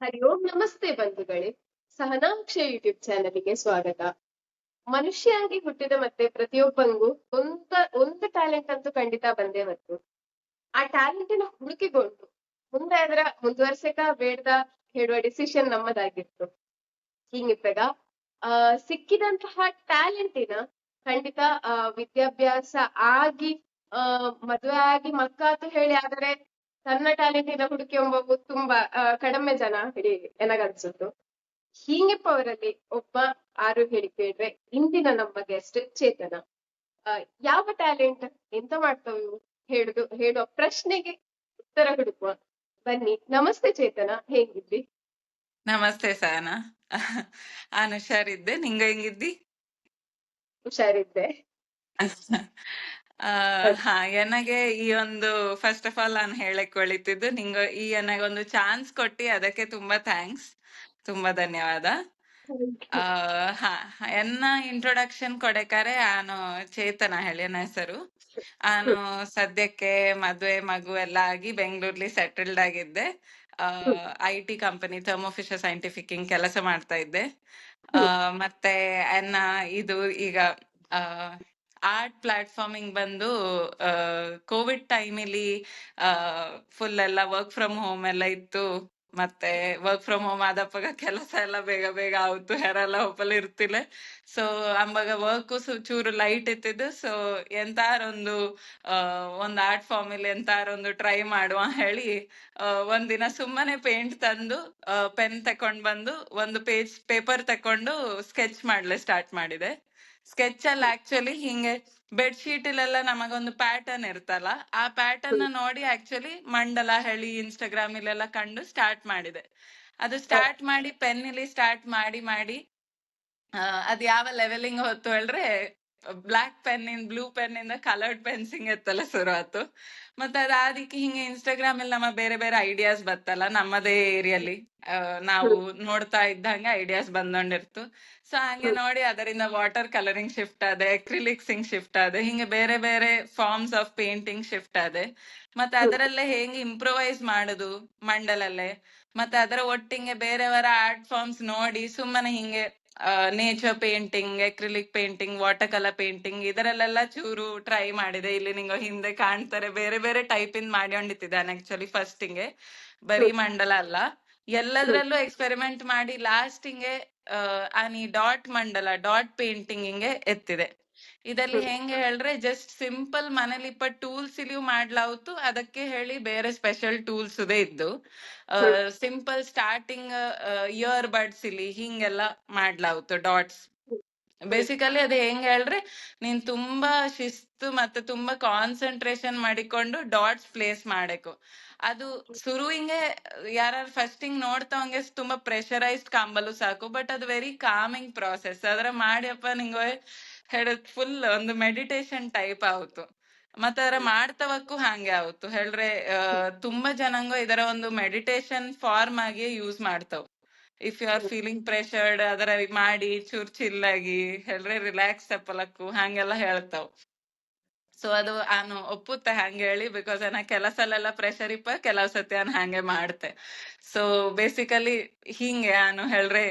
ಹರಿ ಓಂ ನಮಸ್ತೆ ಬಂಧುಗಳೇ. ಸಹನಾಕ್ಷಯ ಯೂಟ್ಯೂಬ್ ಚಾನಲ್ಗೆ ಸ್ವಾಗತ. ಮನುಷ್ಯಾಗಿ ಹುಟ್ಟಿದ ಮತ್ತೆ ಪ್ರತಿಯೊಬ್ಬಂಗೂ ಒಂದು ಟ್ಯಾಲೆಂಟ್ ಅಂತೂ ಖಂಡಿತ ಬಂದೇ ಬಂತು. ಆ ಟ್ಯಾಲೆಂಟಿನ ಹುಡುಕಿಕೊಂಡು ಮುಂದೆ ಅದರ ಮುಂದುವರ್ಸಕ ಬೇಡ್ದ ಹೇಳುವ ಡಿಸಿಷನ್ ನಮ್ಮದಾಗಿತ್ತು. ಹಿಂಗಿದ್ದಾಗ ಆ ಸಿಕ್ಕಿದಂತಹ ಟ್ಯಾಲೆಂಟಿನ ಖಂಡಿತ ವಿದ್ಯಾಭ್ಯಾಸ ಆಗಿ ಮದುವೆ ಆಗಿ ಮಕ್ಕಾತು ಹೇಳಿ ಆದರೆ ತನ್ನ ಟ್ಯಾಲೆಂಟಿನ ಹುಡುಕಿ ಎಂಬುವು ತುಂಬಾ ಕಡಿಮೆ ಜನ ಹೇಳಿ ನನಗನ್ಸುತ್ತು. ಹೀಗಿಪ್ಪವರಲ್ಲಿ ಒಬ್ಬ ಆರು ಹೇಳಿ ಕೇಳ್ರೆ ಇಂದಿನ ನಮ್ಮ ಗೆಸ್ಟ್ ಚೇತನ. ಯಾವ ಟ್ಯಾಲೆಂಟ್ ಎಂತ ಮಾಡ್ತಾವ್ ಇವು ಹೇಳುವ ಪ್ರಶ್ನೆಗೆ ಉತ್ತರ ಹುಡುಕುವ. ಬನ್ನಿ. ನಮಸ್ತೆ ಚೇತನ, ಹೇಗಿದ್ದಿ? ನಮಸ್ತೆ ಸಹನಾ. ನಾನು ಹುಷಾರಿದ್ದೆ, ನಿಂಗ ಹೆಂಗಿದ್ದಿ? ಹುಷಾರಿದ್ದೆ. ಹಾ, ನನಗೆ ಈ ಒಂದು ಫಸ್ಟ್ ಆಫ್ ಆಲ್ ನಾನು ಹೇಳಕ್ ಒಳಿತಿದ್ದು ನಿಂಗ ಈ ನನಗೊಂದು ಚಾನ್ಸ್ ಕೊಟ್ಟಿ ಅದಕ್ಕೆ ತುಂಬಾ ಥ್ಯಾಂಕ್ಸ್, ತುಂಬಾ ಧನ್ಯವಾದ. ಹಾ, ಎನ್ನ ಇಂಟ್ರೊಡಕ್ಷನ್ ಕೊಡಕಾರೆ ನಾನು ಚೇತನ ಹೇಳಿ ನನ್ನ ಹೆಸರು. ನಾನು ಸದ್ಯಕ್ಕೆ ಮದ್ವೆ ಮಗು ಎಲ್ಲ ಆಗಿ ಬೆಂಗಳೂರಲ್ಲಿ ಸೆಟಲ್ಡ್ ಆಗಿದ್ದೆ. IT company thermo Fisher scientific ಹಿಂಗ್ ಕೆಲಸ ಮಾಡ್ತಾ ಇದ್ದೆ. ಮತ್ತೆ ಇದು ಈಗ ಆರ್ಟ್ ಪ್ಲಾಟ್ಫಾರ್ಮಿಂಗ್ ಬಂದು ಕೋವಿಡ್ ಟೈಮಲ್ಲಿ ಫುಲ್ ಎಲ್ಲ ವರ್ಕ್ ಫ್ರಮ್ ಹೋಮ್ ಎಲ್ಲ ಇತ್ತು. ಮತ್ತೆ ವರ್ಕ್ ಫ್ರಮ್ ಹೋಮ್ ಆದಪ್ಪಾಗ ಕೆಲಸ ಎಲ್ಲ ಬೇಗ ಬೇಗ ಆಯ್ತು, ಯಾರೆಲ್ಲ ಒಪ್ಪಲ್ ಇರ್ತಿಲ್ಲ. ಸೊ ಅಂಬಾಗ ವರ್ಕ್ ಚೂರು ಲೈಟ್ ಇತ್ತಿದ್ದು. ಸೊ ಎಂತಾರೊಂದು ಒಂದ್ ಆರ್ಟ್ ಫಾರ್ಮ್ ಇಲ್ಲಿ ಎಂತಾರೊಂದು ಟ್ರೈ ಮಾಡುವ ಹೇಳಿ ಒಂದಿನ ಸುಮ್ಮನೆ ಪೇಂಟ್ ತಂದು ಪೆನ್ ತಕೊಂಡ್ ಬಂದು ಒಂದು ಪೇಪರ್ ತಕೊಂಡು ಸ್ಕೆಚ್ ಮಾಡ್ಲೆ ಸ್ಟಾರ್ಟ್ ಮಾಡಿದೆ. ಸ್ಕೆಚ್ ಅಲ್ಲಿ ಆಕ್ಚುಲಿ ಹಿಂಗೆ ಬೆಡ್ಶೀಟ್ ಇಲ್ಲೆಲ್ಲ ನಮಗೊಂದು ಪ್ಯಾಟರ್ನ್ ಇರ್ತಲ್ಲ, ಆ ಪ್ಯಾಟರ್ನ್ ನೋಡಿ ಆಕ್ಚುಲಿ ಮಂಡಲ ಹೇಳಿ ಇನ್ಸ್ಟಾಗ್ರಾಮ್ ಇಲ್ಲೆಲ್ಲ ಕಂಡು ಸ್ಟಾರ್ಟ್ ಮಾಡಿದೆ. ಅದು ಸ್ಟಾರ್ಟ್ ಮಾಡಿ ಪೆನ್ ಇಲ್ಲಿ ಸ್ಟಾರ್ಟ್ ಮಾಡಿ ಮಾಡಿ ಅದ್ ಯಾವ ಲೆವೆಲಿಂಗ್ ಹೊತ್ತು ಹೇಳ್ರೆ ಬ್ಲಾಕ್ ಪೆನ್ ಬ್ಲೂ ಪೆನ್ ಇಂದ ಕಲರ್ಡ್ ಪೆನ್ಸಿಂಗ್ ಎತ್ತಲ್ಲ ಶುರು ಆಯ್ತು. ಮತ್ತೆ ಅದಾದಿಕ್ಕೆ ಹಿಂಗೆ ಇನ್ಸ್ಟಾಗ್ರಾಮ್ ಅಲ್ಲಿ ನಮ್ಮ ಬೇರೆ ಬೇರೆ ಐಡಿಯಾಸ್ ಬತ್ತಲ್ಲ ನಮ್ಮದೇ ಏರಿಯಲ್ಲಿ ನಾವು ನೋಡ್ತಾ ಇದ್ದಂಗೆ ಐಡಿಯಾಸ್ ಬಂದೊಂಡಿರ್ತು. ಸೊ ಹಂಗೆ ನೋಡಿ ಅದರಿಂದ ವಾಟರ್ ಕಲರಿಂಗ್ ಶಿಫ್ಟ್ ಆದೆ, ಅಕ್ರಿಲಿಕ್ಸಿಂಗ್ ಶಿಫ್ಟ್ ಆದೆ, ಹಿಂಗೆ ಬೇರೆ ಬೇರೆ ಫಾರ್ಮ್ಸ್ ಆಫ್ ಪೇಂಟಿಂಗ್ ಶಿಫ್ಟ್ ಆದೆ. ಮತ್ತೆ ಅದರಲ್ಲೇ ಹೆಂಗೆ ಇಂಪ್ರೊವೈಸ್ ಮಾಡುದು ಮಂಡಲಲ್ಲೇ, ಮತ್ತೆ ಅದರ ಒಟ್ಟಿಗೆ ಬೇರೆಯವರ ಆರ್ಟ್ ಫಾರ್ಮ್ಸ್ ನೋಡಿ ಸುಮ್ಮನೆ ಹಿಂಗೆ nature painting, acrylic painting, water colour painting ಇದರಲ್ಲೆಲ್ಲ ಚೂರು ಟ್ರೈ ಮಾಡಿದೆ. ಇಲ್ಲಿ ನಿಂಗೆ ಹಿಂದೆ ಕಾಣ್ತಾರೆ ಬೇರೆ ಬೇರೆ ಟೈಪ್ ಇಂದ ಮಾಡ್ಕೊಂಡಿತ್ತಿದ್ದಾನೆ ಆಕ್ಚುಲಿ. ಫಸ್ಟಿಂಗೆ ಬರೀ ಮಂಡಲ ಅಲ್ಲ, ಎಲ್ಲದ್ರಲ್ಲೂ ಎಕ್ಸ್ಪೆರಿಮೆಂಟ್ ಮಾಡಿ ಲಾಸ್ಟಿಂಗೆ ಆನಿ ಡಾಟ್ ಮಂಡಲ ಡಾಟ್ ಪೇಂಟಿಂಗಿಗೆ ಎತ್ತಿದೆ. ಇದರಲ್ಲಿ ಹೆಂಗೆ ಹೇಳ್ರೆ ಜಸ್ಟ್ ಸಿಂಪಲ್ ಮನೇಲಿ ಟೂಲ್ಸ್ ಇಲ್ಲಿ ಮಾಡ್ಲಾವ್ತು, ಅದಕ್ಕೆ ಹೇಳಿ ಬೇರೆ ಸ್ಪೆಷಲ್ ಟೂಲ್ಸ್ ಇದ್ದು ಸಿಂಪಲ್ ಸ್ಟಾರ್ಟಿಂಗ್ ಇಯರ್ ಬಡ್ಸ್ ಇಲ್ಲಿ ಹಿಂಗೆಲ್ಲ ಮಾಡ್ಲಾವ್ತು ಡಾಟ್ಸ್. ಬೇಸಿಕಲಿ ಅದು ಹೆಂಗ್ ಹೇಳ್ರೆ ನೀನ್ ತುಂಬಾ ಶಿಸ್ತು ಮತ್ತೆ ತುಂಬಾ ಕಾನ್ಸಂಟ್ರೇಷನ್ ಮಾಡಿಕೊಂಡು ಡಾಟ್ಸ್ ಪ್ಲೇಸ್ ಮಾಡಬೇಕು. ಅದು ಶುರುವಿಂಗೆ ಯಾರು ಫಸ್ಟಿಂಗ್ ನೋಡ್ತವಂಗೆ ತುಂಬಾ ಪ್ರೆಷರೈಸ್ಡ್ ಕಾಂಬಲು ಸಾಕು, ಬಟ್ ಅದು ವೆರಿ ಕಾಮಿಂಗ್ ಪ್ರಾಸೆಸ್. ಅದರ ಮಾಡಿಯಪ್ಪ ನಿಂಗೆ ಹೇಳದ್ ಫುಲ್ ಒಂದು ಮೆಡಿಟೇಷನ್ ಟೈಪ್ ಆಯ್ತು. ಮತ್ತೆ ಅದರ ಮಾಡ್ತವಕ್ಕೂ ಹಂಗೆ ಆಯ್ತು ಹೇಳ್ರೆ ತುಂಬಾ ಜನಾಂಗ ಇದರ ಒಂದು ಮೆಡಿಟೇಷನ್ ಫಾರ್ಮ್ ಆಗಿ ಯೂಸ್ ಮಾಡ್ತಾವ್. If you are feeling pressured ಅದರ ಮಾಡಿ ಚೂರ್ ಚಿಲ್ಲಾಗಿ ಹೇಳ್ರೆ ರಿಲ್ಯಾಕ್ಸ್ ತಪ್ಪಲಕ್ಕು ಹಂಗೆಲ್ಲ ಹೇಳ್ತಾವ್. ಸೊ ಅದು ನಾನು ಒಪ್ಪುತ್ತೆ ಹಂಗೆ ಹೇಳಿ, ಬಿಕಾಸ್ ನಾ ಕೆಲಸಲೆಲ್ಲ ಪ್ರೆಷರ್ ಇಪ್ಪ ಕೆಲವು ಸತಿ ನಾನು ಹಂಗೆ ಮಾಡ್ತೆ. ಸೊ ಬೇಸಿಕಲಿ ಹಿಂಗೆ ನಾನು ಹೇಳ್ರೆ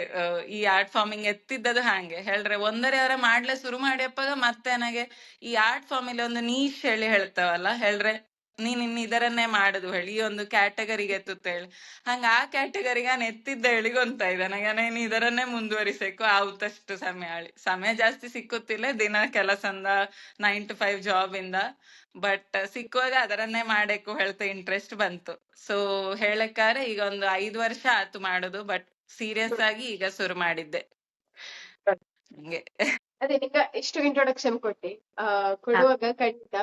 ಈ ಆರ್ಟ್ ಫಾರ್ಮಿಂಗ್ ಎತ್ತಿದ್ದದು ಹಂಗೆ ಹೇಳ್ರೆ ಒಂದರೆ ಅವರ ಮಾಡ್ಲೆ ಶುರು ಮಾಡಿಯಪ್ಪಾಗ ಮತ್ತೆ ನನಗೆ ಈ ಆರ್ಟ್ ಫಾರ್ಮ್ ಇಲ್ಲಿ ಒಂದು ನೀಶ್ ಹೇಳಿ ಹೇಳ್ತಾವಲ್ಲ ಹೇಳ್ರೆ ನೀನ್ ಇನ್ ಇದರನ್ನೇ ಮಾಡುದು ಹೇಳಿ ಈ ಒಂದು ಕ್ಯಾಟಗರಿಗೆ ಎತ್ತುತ್ತ ಹೇಳಿ ಹಂಗ ಆ ಕ್ಯಾಟಗರಿಗೆ ನಾನು ಎತ್ತಿದ್ದ ಹೇಳಿಗೊಂತ ಇದೆ ನನಗೆ ನೀನ್ ಇದರನ್ನೇ ಮುಂದುವರಿಸಬೇಕು ಆವತ್ತಷ್ಟು ಸಮಯ ಜಾಸ್ತಿ ಸಿಕ್ಕುತ್ತಿಲ್ಲ ದಿನ ಕೆಲಸಂದ 9 to 5 ಜಾಬ್ ಇಂದ. ಬಟ್ ಸಿಕ್ಕುವಾಗ ಅದರನ್ನೇ ಮಾಡಬೇಕು ಹೇಳ್ತಾ ಇಂಟ್ರೆಸ್ಟ್ ಬಂತು. ಸೊ ಹೇಳಕ್ಕಾರೆ ಈಗ ಒಂದು 5 ವರ್ಷ ಆತು ಮಾಡುದು, ಬಟ್ ಸೀರಿಯಸ್ ಆಗಿ ಈಗ ಶುರು ಮಾಡಿದ್ದೆ ಹಂಗೆ. ಅದೇ ಈಗ ಇಷ್ಟು ಇಂಟ್ರೊಡಕ್ಷನ್ ಕೊಡುವಾಗ ಖಂಡಿತ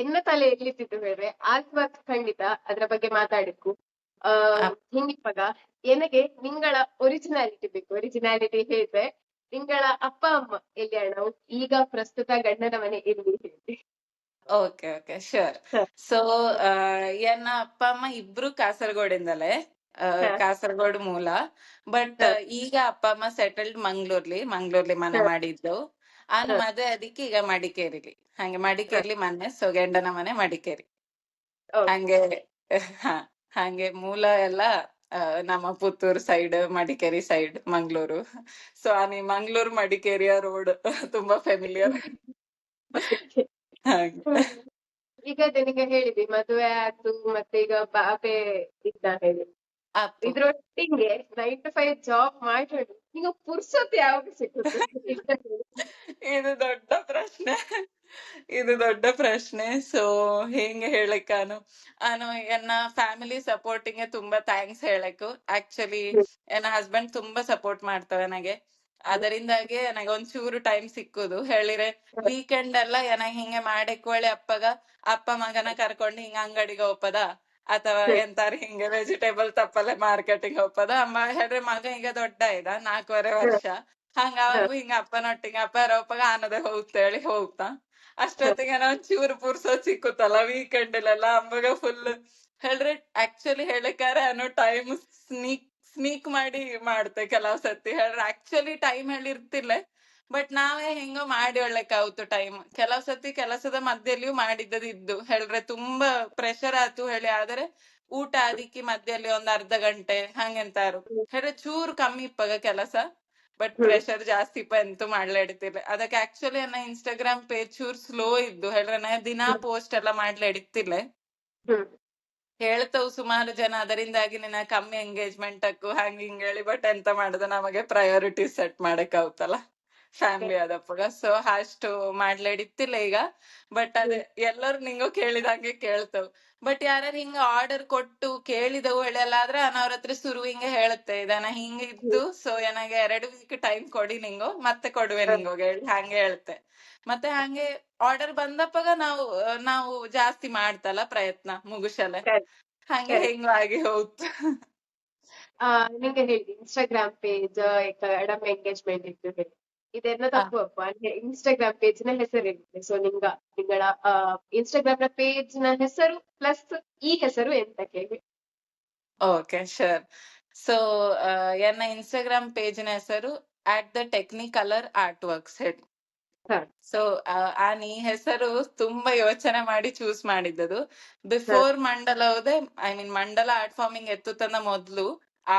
ಎನ್ನ ತಲೆ ಎಲ್ಲಿತ್ತಿತ್ತು ಹೇಳ್ರೆ ಆರ್ಟ್ ವರ್ಕ್ ಖಂಡಿತ ಅದ್ರ ಬಗ್ಗೆ ಮಾತಾಡಿಕ್ಕು. ಹಿಂಗಿಪ್ಪಾಗ ಎನಗೆ ನಿಂಗಳ ಒರಿಜಿನಾಲಿಟಿ ಬೇಕು. ಒರಿಜಿನಾಲಿಟಿ ಹೇಳಿದ್ರೆ ನಿಂಗಳ ಅಪ್ಪ ಅಮ್ಮ ಎಲ್ಲಿ ಅಣ್ಣ ಈಗ ಪ್ರಸ್ತುತ ಗಂಡನ ಮನೆ ಎಲ್ಲಿ ಹೇಳಿ? Okay okay sure. ಸೊ ಎನ್ನ ಅಪ್ಪ ಅಮ್ಮ ಇಬ್ರು ಕಾಸರಗೋಡಿಂದಲೇ, ಕಾಸರಗೋಡು ಮೂಲ. ಬಟ್ ಈಗ ಅಪ್ಪ ಅಮ್ಮ ಸೆಟಲ್ಡ್ ಮಂಗ್ಳೂರ್ಲಿ ಮನೆ ಮಾಡಿದ್ದು. ಮದುವೆ ಅದಕ್ಕೆ ಈಗ ಮಡಿಕೇರಿಲಿ, ಹಂಗೆ ಮಡಿಕೇರಿಲಿ ಮನೆ. ಸೊ ಗಂಡನ ಮನೆ ಮಡಿಕೇರಿ ಹಂಗೆ. ಹಂಗೆ ಮೂಲ ಎಲ್ಲ ನಮ್ಮ Puttur side, Madikeri side, Mangaluru. So ಆನಿ ಮಂಗ್ಳೂರ್ ಮಡಿಕೇರಿಯ ರೋಡ್ ತುಂಬಾ ಫೆಮಿಲಿಯರ್ ಹಾಗೆ. ಈಗ ನಿನಗೆ ಹೇಳಿದ್ವಿ ಮದುವೆ ಆಯ್ತು ಮತ್ತೆ ಈಗ ಬಾಬೆ ಇದ್ದ ಹೇಳಿ ಅಪ್ಪು ಇದ್ರೊಟ್ಟಿಗೆ 9 to 5 ಜಾಬ್ ಮಾಡಿ ಈಗ ಪುರ್ಸೊತ್ ಯಾವಾಗ ಸಿಗುತ್ತೆ? ಇದು ದೊಡ್ಡ ಪ್ರಶ್ನೆ. ಇದು ದೊಡ್ಡ ಪ್ರಶ್ನೆ. ಸೊ ಹೆಂಗೆ ಹೇಳಕ್ಕಾನು ನಾನು ಎನ್ನ ಫ್ಯಾಮಿಲಿ ಸಪೋರ್ಟಿಂಗ್ ತುಂಬಾ ಥ್ಯಾಂಕ್ಸ್ ಹೇಳಕ್ಕು. ಆಕ್ಚುಲಿ ನನ್ನ ಹಸ್ಬೆಂಡ್ ತುಂಬಾ ಸಪೋರ್ಟ್ ಮಾಡ್ತವೆ ನನಗೆ. ಅದರಿಂದಾಗಿ ನನಗೆ ಒಂಚೂರು ಟೈಮ್ ಸಿಕ್ಕುದು ಹೇಳಿದ್ರೆ ವೀಕೆಂಡ್ ಎಲ್ಲ ನನಗೆ ಹಿಂಗೆ ಮಾಡಕ್ ಒಳ್ಳೆ ಅಪ್ಪ ಮಗನ ಕರ್ಕೊಂಡು ಹಿಂಗ ಅಂಗಡಿಗೆ ಹೋಗ್ಪದ ಅಥವಾ ಎಂತಾರು ಹಿಂಗೆ ವೆಜಿಟೇಬಲ್ ತಪ್ಪಲೆ ಮಾರ್ಕೆಟಿಂಗ್ ಹೋಗ್ಪದ. ಅಮ್ಮ ಹೇಳ್ರೆ ಮಗ ಈಗ ದೊಡ್ಡ ಇದ 4.5 ವರ್ಷ. ಹಂಗ ಅವು ಹಿಂಗ ಅಪ್ಪನೊಟ್ಟಿಗೆ ಅಪ್ಪ ರೋಪಗ ಆನದೆ ಹೋಗ್ತೇಳಿ ಹೋಗ್ತಾ ಅಷ್ಟೊತ್ತಿಗೆ ನಾವ್ ಚೂರು ಪುರ್ಸೋದ್ ಸಿಕ್ಕುತ್ತಲ್ಲ ವೀಕೆಂಡ್ ಅಲ್ಲೆಲ್ಲ ಅಮ್ಮಗ ಫುಲ್ ಹೇಳ್ರೆ ಆಕ್ಚುಲಿ ಹೇಳಕ್ಕಾರೆ ಅನ್ನೋ ಟೈಮ್ ಸ್ನೀಕ್ ಮಾಡಿ ಮಾಡ್ತೆ ಕೆಲವ್ ಸತಿ ಹೇಳ್ರೆ ಆಕ್ಚುಲಿ ಟೈಮ್ ಹೇಳಿರ್ತಿಲ್ಲ. ಬಟ್ ನಾವೇ ಹೆಂಗೋ ಮಾಡಿ ಒಳ್ಳೆಕಾವ್ತು ಟೈಮ್. ಕೆಲವ್ ಸತಿ ಕೆಲಸದ ಮಧ್ಯೆಲಿಯೂ ಮಾಡಿದ್ದದಿದ್ದು ಹೇಳ್ರೆ ತುಂಬಾ ಪ್ರೆಷರ್ ಆತು ಹೇಳಿ ಆದ್ರೆ ಊಟ ಅದಕ್ಕೆ ಮಧ್ಯದಲ್ಲಿ ಒಂದ್ ಅರ್ಧ ಗಂಟೆ ಹಂಗೆಂತಾರು ಹೇಳ್ರೆ ಚೂರು ಕಮ್ಮಿ ಇಪ್ಪಗ ಕೆಲಸ. ಬಟ್ ಪ್ರೆಷರ್ ಜಾಸ್ತಿ ಇಪ್ಪ ಎಂತೂ ಮಾಡ್ಲಾಡಿತಿಲ್ಲ. ಅದಕ್ಕೆ ಆಕ್ಚುಲಿ ನನ್ನ ಇನ್ಸ್ಟಾಗ್ರಾಮ್ ಪೇಜ್ ಚೂರ್ ಸ್ಲೋ ಇದ್ದು ಹೇಳ್ರೆ ನಾ ದಿನಾ ಪೋಸ್ಟ್ ಎಲ್ಲ ಮಾಡ್ಲಾಡಿತಿಲ್ಲ. ಹೇಳ್ತವು ಸುಮಾರು ಜನ ಅದರಿಂದಾಗಿ ನಿನ್ನ ಕಮ್ಮಿ ಎಂಗೇಜ್ಮೆಂಟ್ ಅಕ್ಕು ಹಂಗ ಹಿಂಗ್ ಹೇಳಿ. ಬಟ್ ಎಂತ ಮಾಡುದು ನಮಗೆ ಪ್ರಯಾರಿಟಿ ಸೆಟ್ ಮಾಡಕ್ ಆಗುತ್ತಲ್ಲ ಫ್ಯಾಮಿಲಿ ಆದಪ್ಪಗ. ಸೊ ಅಷ್ಟು ಮಾಡ್ಲಾಡಿತ್ತಿಲ್ಲ ಈಗ. ಬಟ್ ಅದೇ ಎಲ್ಲರೂ ನಿಂಗೂ ಕೇಳಿದಂಗೆ ಕೇಳ್ತವ್. ಬಟ್ ಯಾರು ಹಿಂಗ ಆರ್ಡರ್ ಕೊಟ್ಟು ಕೇಳಿದವು ಹೇಳಲ್ಲ ಆದ್ರೆ ನಾನು ಅವ್ರ ಹತ್ರ ಶುರು ಹಿಂಗೆ ಹೇಳುತ್ತೆ ಇದನ್ನ ಹಿಂಗ ಇದ್ದು ಸೊ ನನಗೆ 2 ವೀಕ್ ಟೈಮ್ ಕೊಡಿ ನಿಂಗು ಮತ್ತೆ ಕೊಡುವೆ ನಿಂಗು ಹೇಳಿ ಹಂಗೆ ಹೇಳ್ತೆ. ಮತ್ತೆ ಹಂಗೆ ಆರ್ಡರ್ ಬಂದಪ್ಪಗ ನಾವು ಜಾಸ್ತಿ ಮಾಡ್ತಲ್ಲ ಪ್ರಯತ್ನ ಮುಗುಸಲೆ ಹಂಗೆ ಹೆಂಗು ಆಗಿ ಹೋಗ್ತು. ನಿಂಗೆ ಹೇಳಿ ಇನ್ಸ್ಟಾಗ್ರಾಮ್ ಪೇಜ್ ಕಡಿಮೆ ಎಂಗೇಜ್ಮೆಂಟ್ ಇತ್ತು ಹೇಳಿ ಇದೆಲ್ಲ ತಪ್ಪು ಅಪ್ಪ. ಅಂದ್ರೆ ಇನ್ಸ್ಟಾಗ್ರಾಮ್ ಪೇಜ್ ನ ಹೆಸರಿರುತ್ತೆ. ಸೊ ನಿಂಗಳ ಇನ್ಸ್ಟಾಗ್ರಾಮ್ ನ ಪೇಜ್ ನ ಹೆಸರು ಪ್ಲಸ್ ಈ ಹೆಸರು ಎಂತಕ್ಕೆ ಹೇಳಿ? Okay sure. ಸೊ ನನ್ನ ಇನ್ಸ್ಟಾಗ್ರಾಮ್ ಪೇಜಿನ ಹೆಸರು @technicolor artworks ಹೇಳಿ. ಸೊ ಈ ಹೆಸರು ತುಂಬಾ ಯೋಚನೆ ಮಾಡಿ ಚೂಸ್ ಮಾಡಿದ್ದದು. ಬಿಫೋರ್ ಮಂಡಲ ಹೋದೆ ಐ ಮೀನ್ ಮಂಡಲ ಆರ್ಟ್ ಫಾರ್ಮಿಂಗ್ ಎತ್ತುತ್ತಂದ ಮೊದ್ಲು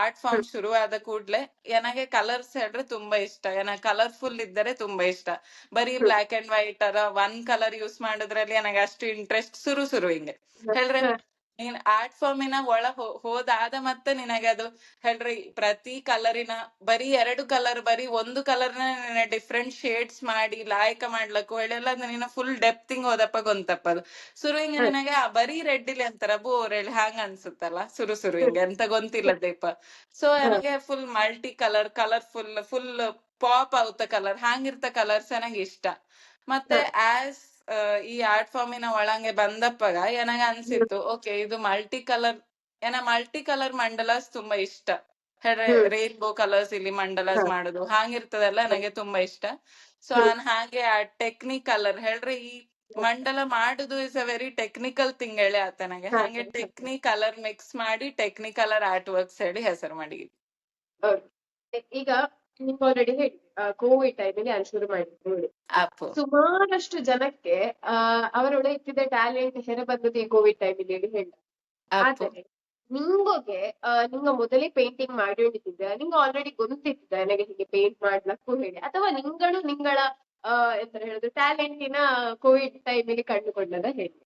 ಆರ್ಟ್ ಫಾರ್ಮ್ ಶುರು ಆದ ಕೂಡ್ಲೆ ನನಗೆ ಕಲರ್ಸ್ ಹೇಳ್ರೆ ತುಂಬಾ ಇಷ್ಟ. ಕಲರ್ಫುಲ್ ಇದ್ದರೆ ತುಂಬಾ ಇಷ್ಟ. ಬರೀ ಬ್ಲಾಕ್ ಅಂಡ್ ವೈಟ್ ಅರ ಒನ್ ಕಲರ್ ಯೂಸ್ ಮಾಡೋದ್ರಲ್ಲಿ ನನಗೆ ಅಷ್ಟು ಇಂಟ್ರೆಸ್ಟ್ ಶುರು ಹಿಂಗೆ ಹೇಳ್ರೆ ನೀನ್ ಆರ್ಟ್ ಫಾರ್ಮಿನ ಒಳ ಹೋದಾದ ಮತ್ತೆ ನಿನಗೆ ಅದು ಹೇಳ್ರಿ ಪ್ರತಿ ಕಲರಿನ ಬರೀ 2 ಕಲರ್ ಬರೀ ಒಂದು ಕಲರ್ನ ಡಿಫ್ರೆಂಟ್ ಶೇಡ್ಸ್ ಮಾಡಿ ಲಾಯಕ ಮಾಡ್ಲಕ್ಕು ಹೇಳೆಲ್ಲ ನೀನ ಫುಲ್ ಡೆಪ್ತಿಂಗ್ ಹೋದಪ್ಪ ಗೊಂತಪ್ಪದು ಶುರು ಹಿಂಗ ನಿನಗೆ ಬರೀ ರೆಡ್ ಇಲ್ಲಿ ಅಂತಾರ ಬೋರ್ ಹೇಳಿ ಹಂಗ ಅನ್ಸುತ್ತಲ್ಲ ಶುರು ಹಿಂಗೆ ಎಂತ ಗೊಂತಿಲ್ಲ ದೀಪ. ಸೊ ನನಗೆ ಫುಲ್ ಮಲ್ಟಿ ಕಲರ್ಫುಲ್ ಪಾಪ್ ಆಗುತ್ತ ಕಲರ್ ಹಂಗಿರ್ತ ಕಲರ್ಸ್ ನನಗೆ ಇಷ್ಟ. ಮತ್ತೆ ಆಸ್ ಈ ಆರ್ಟ್ ಫಾರ್ಮಿನ ಒಳಂಗೆ ಬಂದಪ್ಪಗ ನನಗ ಅನ್ಸಿತ್ತು ಓಕೆ ಇದು ಮಲ್ಟಿ ಕಲರ್ ಮಂಡಲಾಸ್ ತುಂಬಾ ಇಷ್ಟ. ರೈನ್ಬೋ ಕಲರ್ಸ್ ಇಲ್ಲಿ ಮಂಡಲಾಸ್ ಮಾಡುದು ಹಾಗಿರ್ತದಲ್ಲ ನನಗೆ ತುಂಬಾ ಇಷ್ಟ. ಸೊ ನಾನ್ ಹಾಗೆ ಆ ಟೆಕ್ನಿಕಲರ್ ಹೇಳ್ರಿ ಈ ಮಂಡಲ ಮಾಡುದು is a very technical thing ಹೇಳಿ ಆತ ನನಗೆ ಹಂಗೆ ಟೆಕ್ನಿಕಲರ್ ಮಿಕ್ಸ್ ಮಾಡಿ ಟೆಕ್ನಿಕಲರ್ ಆರ್ಟ್ ವರ್ಕ್ಸ್ ಹೇಳಿ ಹೆಸರು ಮಾಡಿ. ಈಗ ನೀವು ಆಲ್ರೆಡಿ ಹೇಳಿ ಕೋವಿಡ್ ಟೈಮಲ್ಲಿ ನಾನು ಶುರು ಮಾಡಿದ್ದು ನೋಡಿ ಸುಮಾರಷ್ಟು ಜನಕ್ಕೆ ಅವರೊಳಗೆ ಇತ್ತಿದ್ದ ಟ್ಯಾಲೆಂಟ್ ಹೆರೆ ಬಂದದ್ದು ಈ ಕೋವಿಡ್ ಟೈಮಲ್ಲಿ ಹೇಳಿ ಹೇಳಿ. ಆದರೆ ನಿಂಗೆ ನಿಂಗ ಮೊದಲೇ ಪೇಂಟಿಂಗ್ ಮಾಡಿಕೊಂಡಿದ್ದ ನಿಂಗೆ ಆಲ್ರೆಡಿ ಗೊತ್ತಿದ್ದ ನನಗೆ ಹೀಗೆ ಪೇಂಟ್ ಮಾಡ್ಲಕ್ಕೂ ಹೇಳಿ ಅಥವಾ ನಿಂಗಳ ಎಂತ ಹೇಳುದು ಟ್ಯಾಲೆಂಟಿನ ಕೋವಿಡ್ ಟೈಮಲ್ಲಿ ಕಂಡುಕೊಂಡದ ಹೇಳಿ?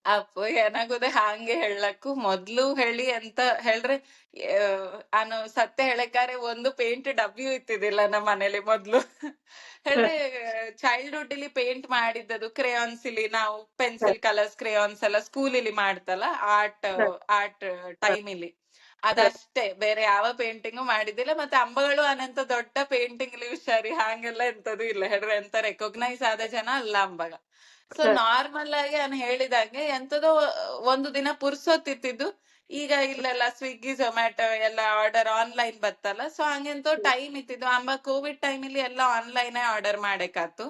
ಅಪ್ಪು ಏನಾಗುದೆ ಹಂಗೆ ಹೇಳಕ್ಕು ಮೊದ್ಲು ಹೇಳಿ ಎಂತ ಹೇಳ್ರೆ ನಾನು ಸತ್ಯ ಹೇಳಕ್ಕಾರೆ ಒಂದು ಪೇಂಟ್ ಡಬ್ಬಿಯೂ ಇತ್ತಿದಿಲ್ಲ ನಮ್ಮ ಮನೇಲಿ ಮೊದ್ಲು. ಹೇಳ್ರೆ ಚೈಲ್ಡ್ಹುಡ್ ಇಲ್ಲಿ ಪೇಂಟ್ ಮಾಡಿದ್ದದು ಕ್ರೇಯಾನ್ಸ್ ಇಲ್ಲಿ ನಾವು ಪೆನ್ಸಿಲ್ ಕಲರ್ಸ್ ಕ್ರೇಯಾನ್ಸ್ ಎಲ್ಲ ಸ್ಕೂಲ್ ಇಲ್ಲಿ ಮಾಡ್ತಲ್ಲ ಆರ್ಟ್ ಟೈಮ್ ಇಲ್ಲಿ ಅದಷ್ಟೇ ಬೇರೆ ಯಾವ ಪೇಂಟಿಂಗು ಮಾಡಿದ್ದಿಲ್ಲ. ಮತ್ತೆ ಅಂಬಗಳು ಅನಂತ ದೊಡ್ಡ ಪೇಂಟಿಂಗ್ ಇಲ್ಲಿ ಹುಷಾರಿ ಹಂಗೆಲ್ಲ ಎಂತದೂ ಇಲ್ಲ ಹೇಳ್ರೆ ಎಂತ ರೆಕಗ್ನೈಸ್ ಆದ ಜನ ಅಲ್ಲ ಅಂಬಗ. ಸೊ ನಾರ್ಮಲ್ ಆಗಿ ನಾನು ಹೇಳಿದಂಗೆ ಎಂತದೋ ಒಂದು ದಿನ ಪುರ್ಸೊತ್ತಿತ್ತಿದ್ದು ಈಗ ಇಲ್ಲೆಲ್ಲ ಸ್ವಿಗ್ಗಿ ಝೊಮ್ಯಾಟೊ ಎಲ್ಲ ಆರ್ಡರ್ ಆನ್ಲೈನ್ ಬತ್ತಲ್ಲ. ಸೊ ಹಂಗೆಂತೋ ಟೈಮ್ ಇತ್ತಿದ್ದು ಅಂಬ ಕೋವಿಡ್ ಟೈಮಲ್ಲಿ ಎಲ್ಲ ಆನ್ಲೈನ್ ಆರ್ಡರ್ ಮಾಡಕಾತು.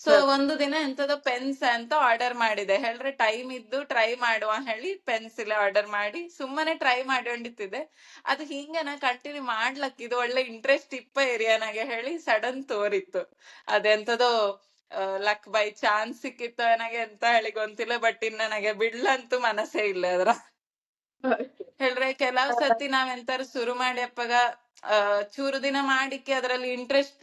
ಸೊ ಒಂದು ದಿನ ಎಂತದೋ ಪೆನ್ಸ್ ಅಂತ ಆರ್ಡರ್ ಮಾಡಿದೆ ಹೇಳ್ರೆ ಟೈಮ್ ಇದ್ದು ಟ್ರೈ ಮಾಡುವ ಹೇಳಿ ಪೆನ್ಸಿಲ್ ಆರ್ಡರ್ ಮಾಡಿ ಸುಮ್ಮನೆ ಟ್ರೈ ಮಾಡಿಕೊಂಡಿತ್ತಿದೆ. ಅದು ಹಿಂಗನ ಕಂಟಿನ್ಯೂ ಮಾಡ್ಲಕ್ ಇದು ಒಳ್ಳೆ ಇಂಟ್ರೆಸ್ಟ್ ಇಪ್ಪ ಏರಿಯಾನಾಗೆ ಹೇಳಿ ಸಡನ್ ತೋರಿತ್ತು ಅದೆಂತದೋ ಲಕ್ ಬೈ ಚಾನ್ಸ್ ಸಿಕ್ಕಿತ್ತು ನನಗೆ ಎಂತ ಹೇಳಿ ಗೊತ್ತಿಲ್ಲ. ಬಟ್ ಇನ್ ನನಗೆ ಬಿಡ್ಲಂತೂ ಮನಸ್ಸೇ ಇಲ್ಲ ಅದ್ರ ಹೇಳ್ರೆ ಕೆಲವು ಸತಿ ನಾವೆಂತಾರು ಶುರು ಮಾಡಿ ಅಪ್ಪಗ ಚೂರು ದಿನ ಮಾಡಿಕ್ಕೆ ಅದ್ರಲ್ಲಿ ಇಂಟ್ರೆಸ್ಟ್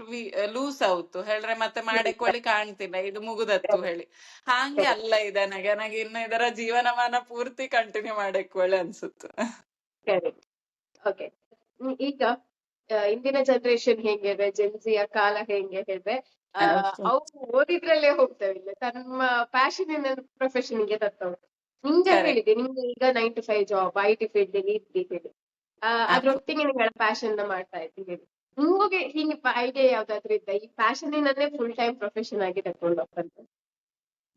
ಲೂಸ್ ಆಯ್ತು ಹೇಳ್ರೆ ಮತ್ತೆ ಮಾಡಕೊಳ್ಳಿ ಕಾಣ್ತಿಲ್ಲ ಇದು ಮುಗುದತ್ತು ಹೇಳಿ ಹಾಗೆ ಅಲ್ಲ ಇದೆ ನನಗೆ ಇನ್ನು ಇದರ ಜೀವನಮಾನ ಪೂರ್ತಿ ಕಂಟಿನ್ಯೂ ಮಾಡಕೊಳ್ಳಿ ಅನ್ಸುತ್ತೆ. ಓಕೆ, ಈಗ ಇಂದಿನ ಜನರೇಷನ್ ಹೆಂಗಿದೆ, ಜೆನ್ಸಿಯ ಕಾಲ ಹೆಂಗೆ ಹೇಳಿದ್ರೆ ಅವ್ರು ಓದಿದ್ರಲ್ಲೇ ಹೋಗ್ತಾವಿಲ್ಲ, ತಮ್ಮ ಪ್ಯಾಷನ್ ಪ್ರೊಫೆಷನ್ ಗೆ ತರ್ತವ್ರು. ನಿಂಗೆ ಹೇಳಿದೆ ನಿಮ್ಗೆ ಈಗ 9 to 5 ಜಾಬ್ IT ಫೀಲ್ಡ್ ಇದ್ದಿ ಹೇಳಿ, ಅದ್ರೊಟ್ಟಿಗೆ ನಿಗಳ ಪ್ಯಾಷನ್ ನ ಮಾಡ್ತಾ ಇದ್ದೀವಿ. ನಿಮಗೆ ಹಿಂಗೆ ಐಡಿಯಾ ಯಾವ್ದಾದ್ರು ಇದ್ದ ಈ ಪ್ಯಾಷನ್ ಇನ್ನೇ ಫುಲ್ ಟೈಮ್ ಪ್ರೊಫೆಷನ್ ಆಗಿ ತಕೊಂಡು ಹೋಗ್ತಂತ?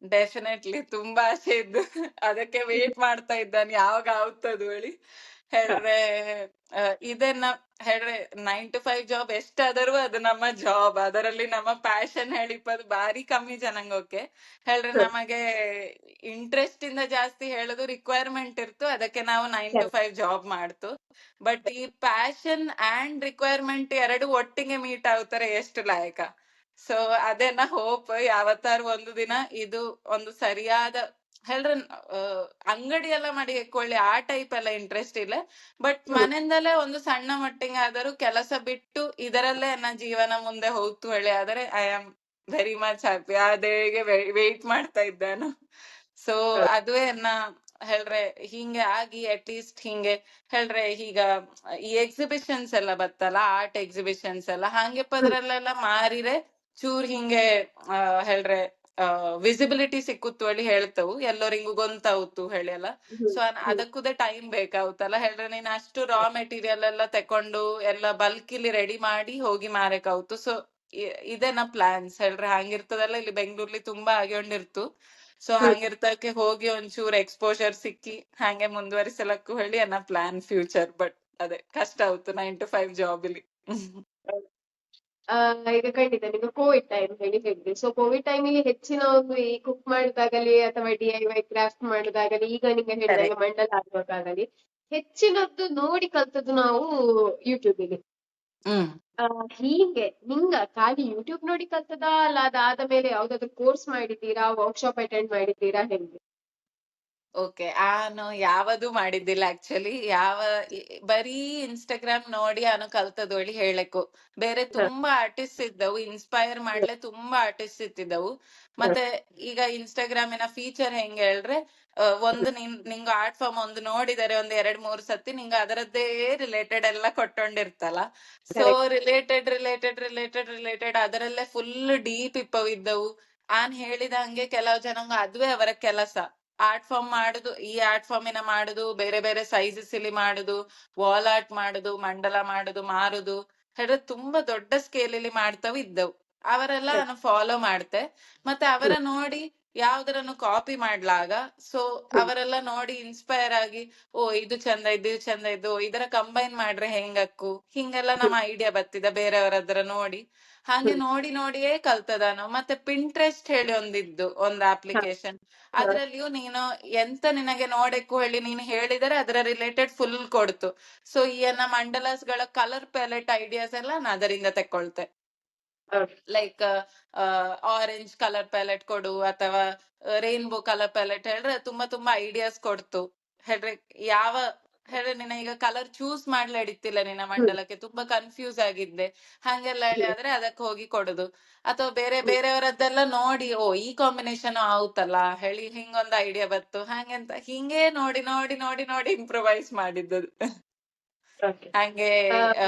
ಡೆಫಿನೆಟ್ಲಿ ತುಂಬಾ ಆಸೆ ಇದ್ದು ಅದಕ್ಕೆ ವೇಟ್ ಮಾಡ್ತಾ ಇದ್ದಾನೆ ಯಾವಾಗ ಆಗುತ್ತದು ಹೇಳಿ ಹೇಳ್ರೆ. ಇದನ್ನ ಹೇಳ್ರೆ 9 to 5 ಜಾಬ್ ಎಷ್ಟಾದರೂ ಅದು ನಮ್ಮ ಜಾಬ್, ಅದರಲ್ಲಿ ನಮ್ಮ ಪ್ಯಾಷನ್ ಹೇಳಿಪ್ಪದು ಬಾರಿ ಕಮ್ಮಿ ಜನಂಗೋಕೆ ಹೇಳ್ರೆ. ನಮಗೆ ಇಂಟ್ರೆಸ್ಟ್ ಇಂದ ಜಾಸ್ತಿ ಹೇಳುದು ರಿಕ್ವೈರ್ಮೆಂಟ್ ಇರ್ತು, ಅದಕ್ಕೆ ನಾವು 9 to 5 ಜಾಬ್ ಮಾಡ್ತು. ಬಟ್ ಈ ಪ್ಯಾಷನ್ ಅಂಡ್ ರಿಕ್ವೈರ್ಮೆಂಟ್ ಎರಡು ಒಟ್ಟಿಗೆ ಮೀಟ್ ಆಗ್ತಾರೆ ಎಷ್ಟು ಲಾಯಕ. ಸೊ ಅದೇನ ಹೋಪ್ ಯಾವತ್ತಾರು ಒಂದು ದಿನ ಇದು ಒಂದು ಸರಿಯಾದ ಹೇಳ್ರೆ ಅಂಗಡಿ ಎಲ್ಲ ಮಾಡಿಕೊಳ್ಳಿ ಆ ಟೈಪ್ ಎಲ್ಲ ಇಂಟ್ರೆಸ್ಟ್ ಇಲ್ಲ. ಬಟ್ ಮನೆಯಿಂದಲೇ ಒಂದು ಸಣ್ಣ ಮಟ್ಟಿಗೆ ಆದರೂ ಕೆಲಸ ಬಿಟ್ಟು ಇದರಲ್ಲೇ ನನ್ನ ಜೀವನ ಮುಂದೆ ಹೋಗ್ತು ಹೇಳಿ ಆದರೆ I am very much happy. ಅದೇಗೆ ವೇಟ್ ಮಾಡ್ತಾ ಇದ್ದಾನು. ಸೊ ಅದುವೇ ಹೇಳ್ರೆ ಹಿಂಗೆ ಆಗಿ ಅಟ್ ಲೀಸ್ಟ್ ಹಿಂಗೆ ಹೇಳ್ರೆ ಈಗ ಈ ಎಕ್ಸಿಬಿಷನ್ಸ್ ಎಲ್ಲ ಬತ್ತಲ್ಲ, ಆರ್ಟ್ ಎಕ್ಸಿಬಿಷನ್ಸ್ ಎಲ್ಲ ಹಾಗೆ ಪದ್ರಲ್ಲೆಲ್ಲ ಮಾರಿರೆ ಚೂರ್ ಹಿಂಗೆ ಹೇಳ್ರೆ ವಿಸಿಬಿಲಿಟಿ ಸಿಕ್ಕುತ್ತು ಹೇಳಿ ಹೇಳ್ತವು, ಎಲ್ಲರಿಗೂ ಗೊಂತಾವುತ್ತು ಹೇಳಿ ಅಲ್ಲ. ಸೊ ಅದಕ್ಕೂದೆ ಟೈಮ್ ಬೇಕಾಗುತ್ತಲ್ಲ ಹೇಳ್ರೆ. ನೀನ್ ಅಷ್ಟು ರಾ ಮೆಟೀರಿಯಲ್ ಎಲ್ಲ ತಕೊಂಡು ಎಲ್ಲ ಬಲ್ಕ್ ಇಲ್ಲಿ ರೆಡಿ ಮಾಡಿ ಹೋಗಿ ಮಾರಕಾವುತ್ತು. ಸೊ ಇದೇನ ಪ್ಲಾನ್ಸ್ ಹೇಳ್ರೆ ಹಂಗಿರ್ತದಲ್ಲ, ಇಲ್ಲಿ ಬೆಂಗ್ಳೂರ್ಲಿ ತುಂಬಾ ಆಗ್ಕೊಂಡಿರ್ತು. ಸೊ ಹಂಗಿರ್ತಕ್ಕೆ ಹೋಗಿ ಒಂಚೂರು ಎಕ್ಸ್ಪೋಜರ್ ಸಿಕ್ಕಿ ಹಂಗೆ ಮುಂದುವರಿಸಲಕ್ಕೂ ಹೇಳಿ ಅನ್ನ ಪ್ಲಾನ್ ಫ್ಯೂಚರ್. ಬಟ್ ಅದೇ ಕಷ್ಟ ಆಯ್ತು 9 to 5 ಜಾಬ್ ಇಲ್ಲಿ. ಈಗ ಖಂಡಿತ ನೀವು ಕೋವಿಡ್ ಟೈಮ್ ಹೇಳಿದ್ರಿ. ಸೊ ಕೋವಿಡ್ ಟೈಮಿಗೆ ಹೆಚ್ಚಿನ ಒಂದು ಈ ಕುಕ್ ಮಾಡುದಾಗಲಿ ಅಥವಾ DIY ಕ್ರಾಫ್ಟ್ ಮಾಡುದಾಗಲಿ, ಈಗ ನಿಮ್ಗೆ ಹೇಳಿದಾಗ ಮಂಡಲ ಆಗ್ಬೇಕಾಗಲಿ, ಹೆಚ್ಚಿನದ್ದು ನೋಡಿ ಕಲ್ತದ್ದು ನಾವು ಯೂಟ್ಯೂಬ್ ಗೆ. ಹೀಗೆ ನಿಂಗ ಖಾಲಿ ಯೂಟ್ಯೂಬ್ ನೋಡಿ ಕಲ್ತದ ಅಲ್ಲ ಅದಾದ ಮೇಲೆ ಯಾವ್ದಾದ್ರು ಕೋರ್ಸ್ ಮಾಡಿದ್ದೀರಾ, ವರ್ಕ್ಶಾಪ್ ಅಟೆಂಡ್ ಮಾಡಿದ್ದೀರಾ ಹೆಂಗೆ? ಓಕೆ, ನಾನು ಯಾವದು ಮಾಡಿದ್ದಿಲ್ಲ ಆಕ್ಚುಲಿ. ಬರೀ ಇನ್ಸ್ಟಾಗ್ರಾಮ್ ನೋಡಿ ನಾನು ಕಲ್ತದ್ದು ಹೇಳಿ ಹೇಳಕ್ಕು. ಬೇರೆ ತುಂಬಾ ಆರ್ಟಿಸ್ಟ್ ಇದ್ದವು, ಇನ್ಸ್ಪೈರ್ ಮಾಡ್ಲೆ ತುಂಬಾ ಆರ್ಟಿಸ್ಟ್ ಇತ್ತಿದ್ದವು. ಮತ್ತೆ ಈಗ ಇನ್ಸ್ಟಾಗ್ರಾಮಿನ ಫೀಚರ್ ಹೆಂಗೆ ಹೇಳ್ರೆ, ಒಂದು ನಿಂಗ ಆರ್ಟ್ ಫಾರ್ಮ್ ಒಂದು ನೋಡಿದರೆ ಒಂದ್ 2-3 ಸತಿ ನಿಂಗ ಅದರದ್ದೇ ರಿಲೇಟೆಡ್ ಎಲ್ಲ ಕೊಟ್ಟೊಂಡಿರ್ತಲ್ಲ. ಸೊ ರಿಲೇಟೆಡ್ ಅದರಲ್ಲೇ ಫುಲ್ ಡೀಪ್ ಇದ್ದವು. ನಾನ್ ಹೇಳಿದಂಗೆ ಕೆಲವು ಜನಂಗ ಅದುವೇ ಅವರ ಕೆಲಸ. ಆರ್ಟ್ ಫಾರ್ಮ್ ಮಾಡುದು, ಈ ಆರ್ಟ್ ಫಾರ್ಮಿನ ಮಾಡುದು, ಬೇರೆ ಬೇರೆ ಸೈಜಸ್ ಇಲ್ಲಿ ಮಾಡುದು, ವಾಲ್ ಆರ್ಟ್ ಮಾಡುದು, ಮಂಡಲ ಮಾಡುದು, ಮಾರುದು ಹೇಳಿದ್ರೆ ತುಂಬಾ ದೊಡ್ಡ ಸ್ಕೇಲ್ ಅಲ್ಲಿ ಮಾಡ್ತಾವ್ ಇದ್ದವು. ಅವರೆಲ್ಲ ನಾನು ಫಾಲೋ ಮಾಡ್ತೆ. ಮತ್ತೆ ಅವರ ನೋಡಿ ಯಾವ್ದರನ್ನು ಕಾಪಿ ಮಾಡ್ಲಾಗ ಸೊ ಅವರೆಲ್ಲ ನೋಡಿ ಇನ್ಸ್ಪೈರ್ ಆಗಿ, ಓ ಇದು ಚಂದ ಇದ್ದು ಇದರ ಕಂಬೈನ್ ಮಾಡ್ರೆ ಹೆಂಗಕ್ಕು ಹಿಂಗೆಲ್ಲ ನಮ್ಮ ಐಡಿಯಾ ಬತ್ತಿದ ಬೇರೆಯವರದ್ರ ನೋಡಿ. ಹಾಗೆ ನೋಡಿಯೇ ಕಲ್ತದಾನು. ಮತ್ತೆ ಪಿಂಟ್ರೆಸ್ಟ್ ಹೇಳಿ ಒಂದು ಅಪ್ಲಿಕೇಶನ್, ಅದ್ರಲ್ಲಿಯೂ ನೀನು ಎಂತ ನಿನಗೆ ನೋಡಕ್ಕೂ ಹೇಳಿ ನೀನು ಹೇಳಿದರೆ ಅದರ ರಿಲೇಟೆಡ್ ಫುಲ್ ಕೊಡ್ತು. ಸೊ ಈ ಮಂಡಲಸ್ ಗಳ ಕಲರ್ ಪ್ಯಾಲೆಟ್ ಐಡಿಯಾಸ್ ಎಲ್ಲ ನಾನು ಅದರಿಂದ ತಕೊಳ್ತೆ. ಲೈಕ್ ಆರೆಂಜ್ ಕಲರ್ ಪ್ಯಾಲೆಟ್ ಕೊಡು ಅಥವಾ ರೈನ್ಬೋ ಕಲರ್ ಪ್ಯಾಲೆಟ್ ಹೇಳ್ರೆ ತುಂಬಾ ಐಡಿಯಾಸ್ ಕೊಡ್ತು. ಹೇಳ್ರೆ ಹೇಳ್ರೆ ನಿನ್ನ ಈಗ ಕಲರ್ ಚೂಸ್ ಮಾಡ್ಲೆ ಹಿಡಿತಿಲ್ಲ ನಿನ್ನ ಮಂಡಲಕ್ಕೆ, ತುಂಬಾ ಕನ್ಫ್ಯೂಸ್ ಆಗಿದ್ದೆ ಹಂಗೆಲ್ಲ ಹೇಳಿ ಆದ್ರೆ ಅದಕ್ಕೆ ಹೋಗಿ ಕೊಡುದು. ಅಥವಾ ಬೇರೆಯವರದ್ದೆಲ್ಲ ನೋಡಿ, ಓ ಈ ಕಾಂಬಿನೇಷನ್ ಆಗುತ್ತಲ್ಲ ಹೇಳಿ ಹಿಂಗೊಂದು ಐಡಿಯಾ ಬತ್ತು ಹಾಗೆಂತ ಹಿಂಗೆ ನೋಡಿ ಇಂಪ್ರೂವೈಸ್ ಮಾಡಿದ್ದು. ಹಂಗೆ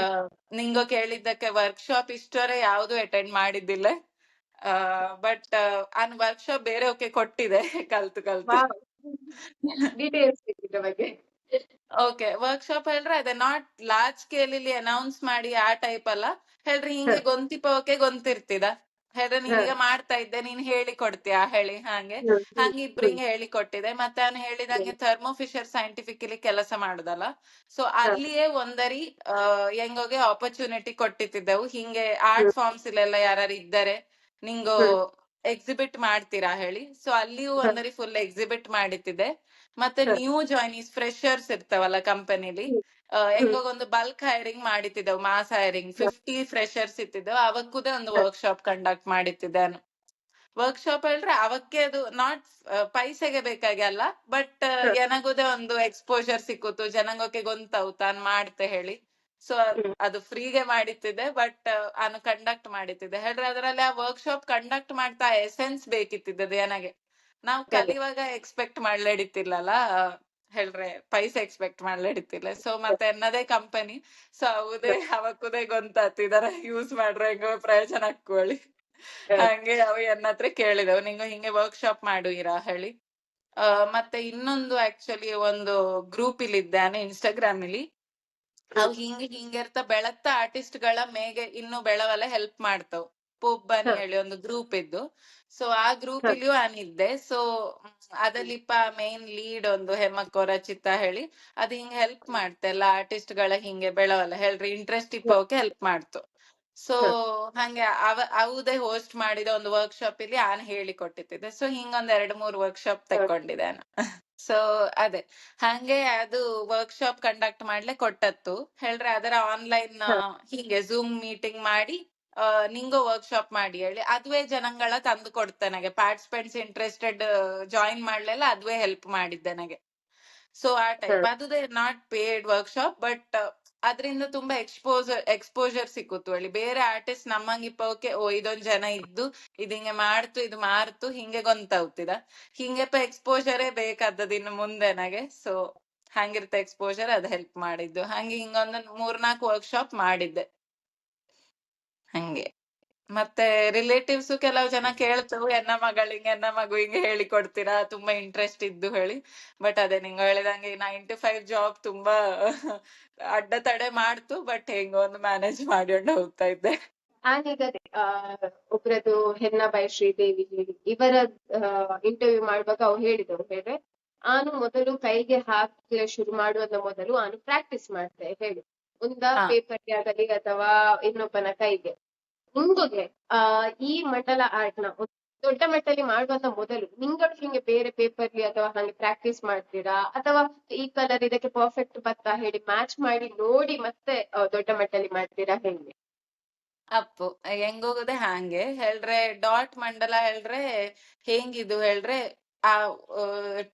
ನಿಂಗೋ ಕೇಳಿದ್ದಕ್ಕೆ ವರ್ಕ್ಶಾಪ್ ಇಷ್ಟವರೆ ಯಾವ್ದು ಅಟೆಂಡ್ ಮಾಡಿದ್ದಿಲ್ಲ. ಬಟ್ ವರ್ಕ್ಶಾಪ್ ಬೇರೆ ಕೊಟ್ಟಿದೆ ಕಲ್ತು. ಓಕೆ, ವರ್ಕ್ಶಾಪ್ ಹೇಳ್ರೆ ಅದೇ ನಾಟ್ ಲಾರ್ಜ್ ಸ್ಕೇಲ್ ಇಲ್ಲಿ ಅನೌನ್ಸ್ ಮಾಡಿ ಆ ಟೈಪ್ ಅಲ್ಲ ಹೇಳ್ರಿ. ಹಿಂಗೆ ಗೊಂತಿರ್ತಿದ ಹೇಳ್ರೆ ನೀನೀಗ ಮಾಡ್ತಾ ಇದ್ದೆ, ನೀನ್ ಹೇಳಿ ಕೊಡ್ತೀಯಾ ಹೇಳಿ ಹಂಗೆ ಇಬ್ರಿಗೆ ಹೇಳಿ ಕೊಟ್ಟಿದೆ. ಮತ್ತೆ ನಾನು ಹೇಳಿದಂಗೆ ಥರ್ಮೋ ಫಿಶರ್ ಸೈಂಟಿಫಿಕಲಿ ಕೆಲಸ ಮಾಡುದಲ್ಲ, ಸೊ ಅಲ್ಲಿಯೇ ಒಂದರಿ ಹೆಂಗೋಗೆ ಆಪರ್ಚುನಿಟಿ ಕೊಟ್ಟಿದ್ದೆವು. ಹಿಂಗೆ ಆರ್ಟ್ ಫಾರ್ಮ್ಸ್ ಇಲ್ಲೆಲ್ಲ ಯಾರು ಇದ್ದಾರೆ ನಿಂಗು ಎಕ್ಸಿಬಿಟ್ ಮಾಡ್ತೀರಾ ಹೇಳಿ. ಸೊ ಅಲ್ಲಿಯೂ ಒಂದರಿ ಫುಲ್ ಎಕ್ಸಿಬಿಟ್ ಮಾಡಿತ್ತಿದೆ. ಮತ್ತೆ ನ್ಯೂ ಜಾಯ್ನೀಸ್ ಫ್ರೆಶರ್ಸ್ ಇರ್ತಾವಲ್ಲ ಕಂಪನಿಲಿ, ಹೆಂಗೊಂದು ಬಲ್ಕ್ ಹೈರಿಂಗ್ ಮಾಡಿತ್ತಿದ್ದೆವು, ಮಾಸ್ ಹೈರಿಂಗ್ 50 ಫ್ರೆಶರ್ಸ್ ಇತ್ತಿದ್ದೆವು. ಅವಕ್ಕೂದೇ ಒಂದು ವರ್ಕ್ಶಾಪ್ ಕಂಡಕ್ಟ್ ಮಾಡಿತ್ತಿದ್ದಾನು. ವರ್ಕ್ಶಾಪ್ ಹೇಳಿದ್ರೆ ಅವಕ್ಕೆ ಅದು ನಾಟ್ ಪೈಸೆಗೆ ಬೇಕಾಗಿ ಅಲ್ಲ, ಬಟ್ ಹ, ಎನಗುದೇ ಒಂದು ಎಕ್ಸ್ಪೋಜರ್ ಸಿಕ್ಕುತ್ತು, ಜನಂಗೊಕ್ಕೆ ಗೊಂತಾವು ತಾನ್ ಮಾಡ್ತೆ ಹೇಳಿ. ಸೊ ಹ್ಮ್, ಅದು ಫ್ರೀಗೆ ಮಾಡಿತ್ತಿದ್ದೆ, ಬಟ್ ನಾನು ಕಂಡಕ್ಟ್ ಮಾಡಿತ್ತಿದ್ದೆ ಹೇಳ್ರೆ. ಅದರಲ್ಲಿ ಆ ವರ್ಕ್ಶಾಪ್ ಕಂಡಕ್ಟ್ ಮಾಡ್ತಾ ಎಸೆನ್ಸ್ ಬೇಕಿತ್ತಿದ್ದದ್ದು ನನಗೆ. ನಾವು ಅದೇ. ಕಲಿಯುವಾಗ ಎಕ್ಸ್ಪೆಕ್ಟ್ ಮಾಡ್ಲೇಡಿತ್ತಿಲ್ಲಲ್ಲ, ಹೇಳ್ರೆ ಪೈಸೆ ಎಕ್ಸ್ಪೆಕ್ಟ್ ಮಾಡ್ಲೇಡಿತ್ತಿಲ್ಲ. ಸೊ ಮತ್ತೆ ಎನ್ನದೇ ಕಂಪನಿ, ಸೊ ಅವುದೇ ಅವಕ್ಕುದೇ ಗೊಂತಾತು ಇದರ ಯೂಸ್ ಮಾಡ್ರೆ ಹೆಂಗೋ ಪ್ರಯೋಜನ ಹಾಕೊಳ್ಳಿ. ಹ, ಹಂಗೆ ಅವು ಎನ್ನ ಹತ್ರ ಕೇಳಿದವು, ನಿಂಗ ಹಿಂಗೆ ವರ್ಕ್ಶಾಪ್ ಮಾಡುವಿರಾ ಹೇಳಿ. ಮತ್ತೆ ಇನ್ನೊಂದು ಆಕ್ಚುಲಿ ಒಂದು ಗ್ರೂಪ್ ಇಲ್ಲಿ ಇದ್ದಾನೆ ಇನ್ಸ್ಟಾಗ್ರಾಮ್ ಇಲ್ಲಿ. ಅವು ಹ್ಮ್, ಹಿಂಗಿರ್ತ ಬೆಳತ್ತ ಆರ್ಟಿಸ್ಟ್ ಗಳ ಮೇಗೆ ಇನ್ನು ಬೆಳವಲ್ಲ ಹೆಲ್ಪ್ ಮಾಡ್ತಾವ್. ಪೊಬ್ಬನಿ ಹ, ಹೇಳಿ ಒಂದು ಗ್ರೂಪ್ ಇದ್ದು, ಸೊ ಆ ಗ್ರೂಪ್ ಹ, ಇಲ್ಲಿಯೂ ನಾನಿದ್ದೆ. ಸೊ ಅದಲ್ಲಿಪ್ಪ ಮೇನ್ ಲೀಡ್ ಒಂದು ಹೆಮ್ಮಕ್ಕೋ ರಚಿತಾ ಹೇಳಿ, ಅದ್ ಹಿಂಗ್ ಹೆಲ್ಪ್ ಮಾಡ್ತೆ ಎಲ್ಲ ಆರ್ಟಿಸ್ಟ್ ಗಳ ಹಿಂಗೆ ಬೆಳವಲ್ಲ ಹೇಳ್ರಿ, ಇಂಟ್ರೆಸ್ಟ್ ಹ, ಇಪ್ಪವಕ್ಕೆ ಹೆಲ್ಪ್ ಮಾಡ್ತು. ಸೊ ಹ, ಹಂಗೆ ಅವುದೇ ಹೋಸ್ಟ್ ಮಾಡಿದ ಒಂದು ವರ್ಕ್ಶಾಪ್ ಇಲ್ಲಿ ಆನ್ ಹೇಳಿ ಕೊಟ್ಟಿದ್ದೆ. ಸೊ ಹಿಂಗೊಂದ್ 2-3 ವರ್ಕ್ಶಾಪ್ ಹ, ತಕೊಂಡಿದ್ದೆ ನಾನು. ಸೊ ಅದೇ ಹಂಗೆ ಅದು ವರ್ಕ್ಶಾಪ್ ಕಂಡಕ್ಟ್ ಮಾಡ್ಲೆ ಕೊಟ್ಟತ್ತು ಹೇಳ್ರೆ. ಅದರ ಆನ್ಲೈನ್ ಹ, ಹೀಗೆ ಝೂಮ್ ಮೀಟಿಂಗ್ ಮಾಡಿ ನಿಂಗೋ ವರ್ಕ್ಶಾಪ್ ಮಾಡಿ ಹೇಳಿ ಅದುವೇ ಜನಗಳ ತಂದು ಕೊಡ್ತೆ ನನಗೆ. ಪಾರ್ಟಿಸಿಪೆಂಟ್ಸ್ ಇಂಟ್ರೆಸ್ಟೆಡ್ ಜಾಯಿನ್ ಮಾಡ್ಲೆಲ್ಲ ಅದುವೇ ಹೆಲ್ಪ್ ಮಾಡಿದ್ದೆ ನನಗೆ. ಸೊ ಆ ಹ, ಟೈಪ್ ಅದುದೇ ನಾಟ್ ಪೇಡ್ ವರ್ಕ್ಶಾಪ್, ಬಟ್ ಅದರಿಂದ ತುಂಬಾ ಎಕ್ಸ್ಪೋಜರ್ ಸಿಕ್ಕುತ್ತು ಹೇಳಿ. ಬೇರೆ ಆರ್ಟಿಸ್ಟ್ ನಮ್ಮಂಗಿಪ್ಪವಕ್ಕೆ ಓ ಇದೊಂದ್ ಜನ ಇದ್ದು ಇದ್ ಹಿಂಗೆ ಮಾಡ್ತು ಇದು ಮಾರ್ತು ಹಿಂಗೆ ಗೊಂತಾವ್ತಿದ, ಹಿಂಗೆಪ್ಪ ಎಕ್ಸ್ಪೋಜರೇ ಬೇಕಾದದ್ದು ಇನ್ನು ಮುಂದೆ ನನಗೆ. ಸೊ ಹಂಗಿರ್ತ ಎಕ್ಸ್ಪೋಜರ್ ಅದ್ ಹೆಲ್ಪ್ ಮಾಡಿದ್ದು. ಹಂಗೆ ಹಿಂಗೊಂದು 3-4 ವರ್ಕ್ಶಾಪ್ ಮಾಡಿದ್ದೆ ಹಂಗೆ. ಮತ್ತೆ ರಿಲೇಟಿವ್ಸ್ ಕೆಲವು ಜನ ಕೇಳ್ತವು, ಎನ್ನ ಮಗಳಿಗೆ ಎನ್ನ ಮಗು ಹಿಂಗೆ ಹೇಳಿ ಕೊಡ್ತೀರಾ, ತುಂಬಾ ಇಂಟ್ರೆಸ್ಟ್ ಇದ್ದು ಹೇಳಿ. ಬಟ್ ಅದೇ ನಿಂಗ ಹೇಳಿದಂಗೆ 9 to 5 ಜಾಬ್ ತುಂಬಾ ಅಡ್ಡ ತಡೆ ಮಾಡ್ತು, ಬಟ್ ಹೆಂಗೋ ಒಂದು ಮ್ಯಾನೇಜ್ ಮಾಡ್ಕೊಂಡು ಹೋಗ್ತಾ ಇದ್ದೆ. ನಾನೀಗ ಅದೇ, ಒಬ್ರದ್ದು ಹೆನ್ನಾಬಾಯಿ ಶ್ರೀದೇವಿ ಹೇಳಿ ಇವರ ಇಂಟರ್ವ್ಯೂ ಮಾಡುವಾಗ ಅವ್ರು ಹೇಳಿದವರು ಹೇಳಿದ್ರೆ, ನಾನು ಮೊದಲು ಕೈಗೆ ಹಾಕ್ಲಿಕ್ಕೆ ಶುರು ಮಾಡುವುದರ ಮೊದಲು ನಾನು ಪ್ರಾಕ್ಟೀಸ್ ಮಾಡ್ತೆ ಹೇಳಿ. ಒಂದ ಹಾ ಪೇಪರ್ಗೆ ಆಗಲಿ ಅಥವಾ ಇನ್ನೊಬ್ಬನ ಕೈಗೆ. ನಿಂಗೊಗೆ ಈ ಮಂಡಲ ಆರ್ಟ್ ನ ದೊಡ್ಡ ಮಟ್ಟದಲ್ಲಿ ಮಾಡುವಂತ ಮೊದಲು ನಿಂಗಳು ಹಿಂಗೆ ಬೇರೆ ಪೇಪರ್ಲಿ ಅಥವಾ ಹಾಗೆ ಪ್ರಾಕ್ಟೀಸ್ ಮಾಡ್ತೀರಾ, ಅಥವಾ ಈ ಕಲರ್ ಇದಕ್ಕೆ ಪರ್ಫೆಕ್ಟ್ ಬತ್ತಾ ಹೇಳಿ ಮ್ಯಾಚ್ ಮಾಡಿ ನೋಡಿ ಮತ್ತೆ ದೊಡ್ಡ ಮಟ್ಟದಲ್ಲಿ ಮಾಡ್ತೀರಾ ಹೇಗೆ? ಅಪ್ಪು ಹೆಂಗೋಗದೆ ಹಾಂಗೆ ಹೇಳ್ರೆ. ಡಾಟ್ ಮಂಡಲ ಹೇಳ್ರೆ ಹೆಂಗಿದು ಹೇಳ್ರೆ, ಆ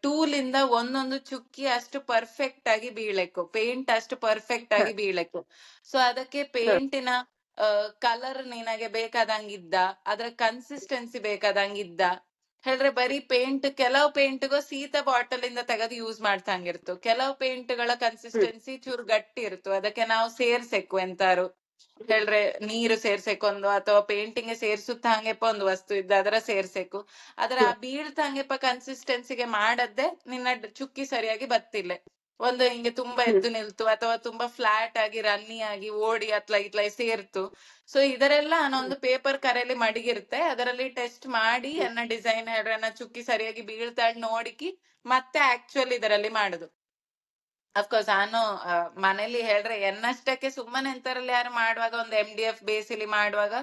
ಟೂಲ್ ಇಂದ ಒಂದೊಂದು ಚುಕ್ಕಿ ಅಷ್ಟು ಪರ್ಫೆಕ್ಟ್ ಆಗಿ ಬೀಳಕು, ಪೇಂಟ್ ಅಷ್ಟು ಪರ್ಫೆಕ್ಟ್ ಹ, ಆಗಿ ಬೀಳಕು. ಸೊ ಅದಕ್ಕೆ ಹ, ಪೇಂಟಿನ ಕಲರ್ ನಿನಗೆ ಬೇಕಾದಂಗಿದ್ದ, ಅದ್ರ ಕನ್ಸಿಸ್ಟೆನ್ಸಿ ಬೇಕಾದಂಗಿದ್ದ ಹೇಳ್ರೆ. ಬರೀ ಪೇಂಟ್ ಕೆಲವು ಪೇಂಟ್ಗೂ ಸೀತ ಬಾಟಲ್ ಇಂದ ತೆಗೆದು ಯೂಸ್ ಮಾಡ್ತಂಗಿರ್ತು, ಕೆಲವು ಪೇಂಟ್ ಗಳ ಹ್ಮ್, ಕನ್ಸಿಸ್ಟೆನ್ಸಿ ಚೂರು ಗಟ್ಟಿ ಇರ್ತು, ಅದಕ್ಕೆ ನಾವು ಸೇರ್ಸೆಕು ಎಂತಾರು ಹ್ಮ್, ಹೇಳ್ರೆ. ನೀರು ಸೇರ್ಸೆಕೊಂದು ಅಥವಾ ಪೇಂಟಿಂಗ್ ಸೇರ್ಸುತ್ತ ಹಂಗೆಪ್ಪ ಒಂದು ವಸ್ತು ಇದ್ದ ಅದರ ಸೇರ್ಸೆಕು. ಅದರ ಆ ಹ್ಮ್, ಬೀಳ್ತ ಹಂಗೆಪ್ಪ ಕನ್ಸಿಸ್ಟೆನ್ಸಿಗೆ ಮಾಡದ್ದೆ ನಿನ್ನ ಚುಕ್ಕಿ ಸರಿಯಾಗಿ ಬತ್ತಿಲ್ಲ. ಒಂದು ಹಿಂಗೆ ತುಂಬಾ ಹ್ಮ್, ಎದ್ದು ನಿಲ್ತು ಅಥವಾ ತುಂಬಾ ಫ್ಲಾಟ್ ಆಗಿ ರನ್ನಿ ಆಗಿ ಓಡಿ ಅತ್ಲ ಇತ್ಲ ಸೇರ್ತು. ಸೊ ಇದರೆಲ್ಲ ನಾನೊಂದು ಪೇಪರ್ ಕರೆಯಲ್ಲಿ ಮಡಗಿರುತ್ತೆ, ಅದರಲ್ಲಿ ಟೆಸ್ಟ್ ಮಾಡಿ ಹ್ಮ್, ಅನ್ನ ಡಿಸೈನ್ ಹೇಳ್ರೆ ಅನ್ನ ಚುಕ್ಕಿ ಸರಿಯಾಗಿ ಬೀಳ್ತಾಳ್ ನೋಡಿಕಿ ಮತ್ತೆ ಆಕ್ಚುಲ್ ಇದರಲ್ಲಿ ಮಾಡುದು. ಅಫ್ಕೋರ್ಸ್ ನಾನು ಮನೇಲಿ ಹೇಳ್ರೆ ಎನ್ನಷ್ಟಕ್ಕೆ ಸುಮ್ಮನೆ ಎಂತರಲ್ಲಿ ಯಾರು ಮಾಡುವಾಗ ಒಂದು MDF ಬೇಸಿಲಿ ಮಾಡುವಾಗ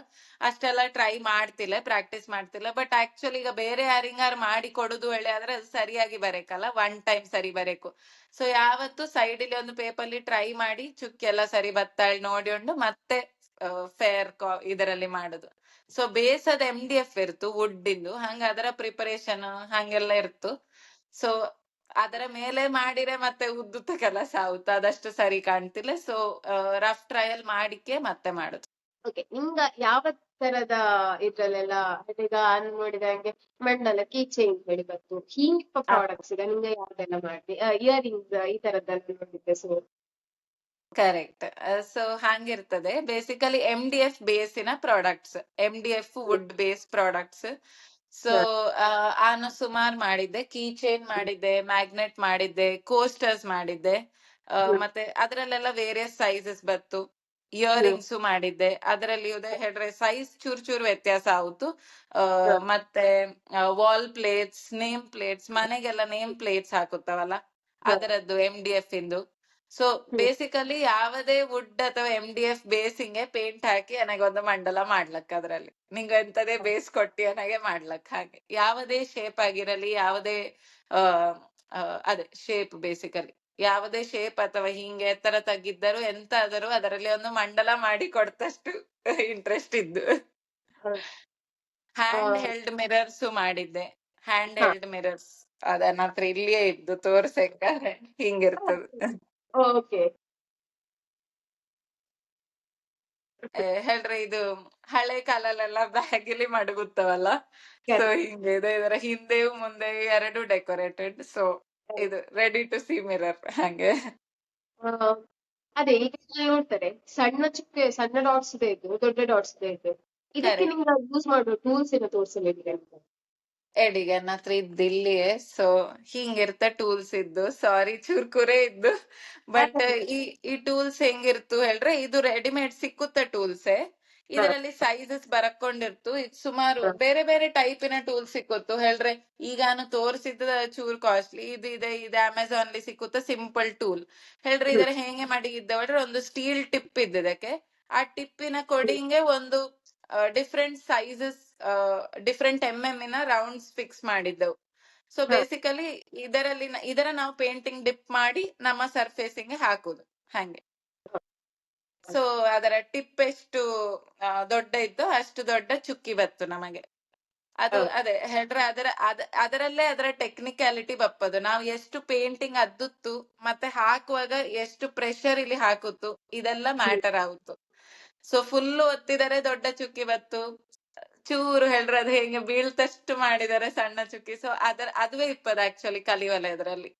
ಅಷ್ಟೆಲ್ಲ ಟ್ರೈ ಮಾಡ್ತಿಲ್ಲ, ಪ್ರಾಕ್ಟೀಸ್ ಮಾಡ್ತಿಲ್ಲ. ಬಟ್ ಆಕ್ಚುಲಿ ಈಗ ಬೇರೆ ಯಾರಿಂಗಾರು ಮಾಡಿ ಕೊಡುದು ಹೇಳಿ ಆದ್ರೆ ಅದು ಸರಿಯಾಗಿ ಬರೇಕಲ್ಲ, ಒನ್ ಟೈಮ್ ಸರಿ ಬರೇಕು. ಸೊ ಯಾವತ್ತು ಸೈಡ್ ಇಲ್ಲಿ ಒಂದು ಪೇಪರ್ಲಿ ಟ್ರೈ ಮಾಡಿ ಚುಕ್ಕಿ ಎಲ್ಲ ಸರಿ ಬತ್ತಾಳ್ ನೋಡಿಕೊಂಡು ಮತ್ತೆ ಫೇರ್ ಇದರಲ್ಲಿ ಮಾಡುದು. ಸೊ ಬೇಸದ MDF ಇರ್ತು ವುಡ್ ಇಂದು, ಹಂಗ ಅದರ ಪ್ರಿಪರೇಷನ್ ಹಂಗೆಲ್ಲ ಇರ್ತು. ಸೊ ಅದರ ಮೇಲೆ ಮಾಡಿರೆ ಮತ್ತೆ ಉದ್ದುತ್ತ ಕೆಲಸ ಆಗುತ್ತೆ, ಅದಷ್ಟು ಸರಿ ಕಾಣ್ತಿಲ್ಲ. ಸೊ ರಫ್ ಟ್ರಯಲ್ ಮಾಡಿಕೆ ಮತ್ತೆ ಮಾಡುದು. ಓಕೆ. ನಿಮ್ಗ ಯಾವ ತರದ ಇದ್ರಲ್ಲೆಲ್ಲ ಈಗ ನಾನು ನೋಡಿದಂಗೆ ಮಂಡಲ ಕೀ ಚೈನ್ ಹೇಳಿ ಬಂತು, ಹಿಂಗಿಪ್ಪ ಪ್ರಾಡಕ್ಟ್ಸ್ ಈಗ ನಿಂಗೆ ಯಾವ್ದೆಲ್ಲ ಮಾಡಿ ಇಯರಿಂಗ್ಸ್ ಈ ತರದ್ದೆಲ್ಲ ನೋಡಿದ್ದೆ. So correct. ಸೊ ಹಂಗಿರ್ತದೆ ಬೇಸಿಕಲಿ MDF ಬೇಸಿನ products, MDF wood base products. So ನಾನು ಸುಮಾರು ಮಾಡಿದ್ದೆ, ಕೀ ಚೈನ್ ಮಾಡಿದ್ದೆ, ಮ್ಯಾಗ್ನೆಟ್ ಮಾಡಿದ್ದೆ, ಕೋಸ್ಟರ್ಸ್ ಮಾಡಿದ್ದೆ. ಮತ್ತೆ ಅದ್ರಲ್ಲೆಲ್ಲ ವೇರಿಯಸ್ ಸೈಜಸ್ ಬತ್ತು. ಇಯರಿಂಗ್ಸ್ ಮಾಡಿದ್ದೆ, ಅದರಲ್ಲಿ ಹೇಳ್ರೆ ಸೈಜ್ ಚೂರ್ ಚೂರ್ ವ್ಯತ್ಯಾಸ ಆಗುತ್ತು. ಮತ್ತೆ ವಾಲ್ ಪ್ಲೇಟ್ಸ್, ನೇಮ್ ಪ್ಲೇಟ್ಸ್, ಮನೆಗೆಲ್ಲ ನೇಮ್ ಪ್ಲೇಟ್ಸ್ ಹಾಕುತ್ತವಲ್ಲ ಅದರದ್ದು MDF ಇಂದು. ಸೊ ಬೇಸಿಕಲಿ ಯಾವುದೇ ವುಡ್ ಅಥವಾ MDF ಬೇಸಿಂಗೆ ಪೇಂಟ್ ಹಾಕಿ ನನಗೊಂದು ಮಂಡಲ ಮಾಡ್ಲಕ್, ಅದ್ರಲ್ಲಿ ನಿಂಗ ಎಂತದೇ ಬೇಸ್ ಕೊಟ್ಟಿ ನನಗೆ ಮಾಡ್ಲಕ್. ಹಾಗೆ ಯಾವುದೇ ಶೇಪ್ ಆಗಿರಲಿ, ಯಾವುದೇ ಆ ಅದೇ ಶೇಪ್ ಬೇಸಿಕಲಿ ಯಾವುದೇ ಶೇಪ್ ಅಥವಾ ಹಿಂಗೆ ಎತ್ತರ ತಗ್ಗಿದ್ದರು ಎಂತ ಆದರೂ ಅದರಲ್ಲಿ ಒಂದು ಮಂಡಲ ಮಾಡಿ ಕೊಡ್ತಷ್ಟು ಇಂಟ್ರೆಸ್ಟ್ ಇದ್ದು. ಹ್ಯಾಂಡ್ ಹೆಲ್ಡ್ ಮಿರರ್ಸ್ ಮಾಡಿದ್ದೆ. ಹ್ಯಾಂಡ್ ಹೆಲ್ಡ್ ಮಿರರ್ಸ್ ಅದ ನನ್ನ ಹತ್ರ ಇಲ್ಲಿಯೇ ಇದ್ದು ತೋರ್ಸಕ್ಕೆ ಹಿಂಗಿರ್ತದೆ. ಓಕೆ. ಹೇಳ್ರಿ ಇದು ಹಳೆ ಕಾಲಲ್ಲೆಲ್ಲ ಬ್ಯಾಗಿಲಿ ಮಡಗುತ್ತವಲ್ಲ, ಸೊ ಹಿಂಗೆ ಇದೆ. ಇದರ ಹಿಂದೆಯೂ ಮುಂದೆಯೂ ಎರಡು ಡೆಕೋರೇಟೆಡ್. ಸೊ ಇದು ರೆಡಿ ಟು ಸಿ ಮಿರರ್ ಹಂಗೆ. ಅದೇ ಈಗ ನೋಡ್ತಾರೆ ಸಣ್ಣ ಡಾಟ್ಸ್ ಇದೆ ಇದು, ದೊಡ್ಡ ಡಾಟ್ಸ್ ಇದೆ ಇದು. ಇದಕ್ಕೆ Correct. ನಿಮ್ಗೆ ಯೂಸ್ ಮಾಡುವ ಟೂಲ್ಸ್ ಏನೋ ತೋರಿಸಲಿದೆ ಅಂತ. ಎಡಿಗೆ ನನ್ನ ಹತ್ರ ಇದ್ದಿಲ್ಲಿಯೇ, ಸೊ ಹಿಂಗಿರ್ತ ಟೂಲ್ಸ್ ಇದ್ದು. ಸಾರಿ ಚೂರ್ಕುರೆ ಇದ್ದು. ಬಟ್ ಈ ಟೂಲ್ಸ್ ಹೆಂಗಿರ್ತು ಹೇಳ್ರೆ, ಇದು ರೆಡಿಮೇಡ್ ಸಿಕ್ಕುತ್ತ ಟೂಲ್ಸೇ. ಇದರಲ್ಲಿ ಸೈಜಸ್ ಬರಕೊಂಡಿರ್ತು. ಇದು ಸುಮಾರು ಬೇರೆ ಬೇರೆ ಟೈಪಿನ ಟೂಲ್ಸ್ ಸಿಕ್ಕುತ್ತು ಹೇಳ್ರೆ. ಈಗ ನಾನು ತೋರಿಸಿದ ಚೂರ್ ಕಾಸ್ಟ್ಲಿ ಇದು ಅಮೆಝಾನ್ ಲಿ ಸಿಕ್ಕುತ್ತ ಸಿಂಪಲ್ ಟೂಲ್ ಹೇಳ್ರಿ. ಇದರ ಹೆಂಗೆ ಮಾಡಿದ್ದೆ ಹೇಳ್ರೆ, ಒಂದು ಸ್ಟೀಲ್ ಟಿಪ್ ಇದ್ದದಕ್ಕೆ. ಆ ಟಿಪ್ಪಿನ ಕೊಡಿಂಗೆ ಒಂದು ಡಿಫ್ರೆಂಟ್ ಸೈಜಸ್, ಡಿಫ್ರೆಂಟ್ ನ ರೌಂಡ್ಸ್ ಫಿಕ್ಸ್ ಮಾಡಿದ್ದೆವು. ಸೊ ಬೇಸಿಕಲಿ ಇದರ ನಾವು ಪೇಂಟಿಂಗ್ ಡಿಪ್ ಮಾಡಿ ನಮ್ಮ ಸರ್ಫೇಸಿಂಗ್ ಹಾಕುದು ಹಂಗೆ. ಸೊ ಅದರ ಟಿಪ್ ಎಷ್ಟು ದೊಡ್ಡ ಇತ್ತು ಅಷ್ಟು ದೊಡ್ಡ ಚುಕ್ಕಿ ಬತ್ತು ನಮಗೆ. ಅದು ಅದೇ ಹೇಳ್ರೆ, ಅದರಲ್ಲೇ ಅದರ ಟೆಕ್ನಿಕ್ಯಾಲಿಟಿ ಬಪ್ಪದು. ನಾವು ಎಷ್ಟು ಪೇಂಟಿಂಗ್ ಅದ್ದುತ್ತು ಮತ್ತೆ ಹಾಕುವಾಗ ಎಷ್ಟು ಪ್ರೆಷರ್ ಇಲ್ಲಿ ಹಾಕುತ್ತು, ಇದೆಲ್ಲ ಮ್ಯಾಟರ್ ಆಗುತ್ತು. ಸೊ ಫುಲ್ ಒತ್ತಿದರೆ ದೊಡ್ಡ ಚುಕ್ಕಿ ಬತ್ತು, ಚೂರು ಹೇಳ್ರೆ ಅದು ಹೆಂಗೆ ಬೀಳ್ತಷ್ಟು ಮಾಡಿದರೆ ಸಣ್ಣ ಚುಕ್ಕಿ. ಸೊ ಅದುವೇ ಇಪ್ಪದ ಆಕ್ಚುಲಿ ಕಲಿವಲ್ಲ ಇದರಲ್ಲಿ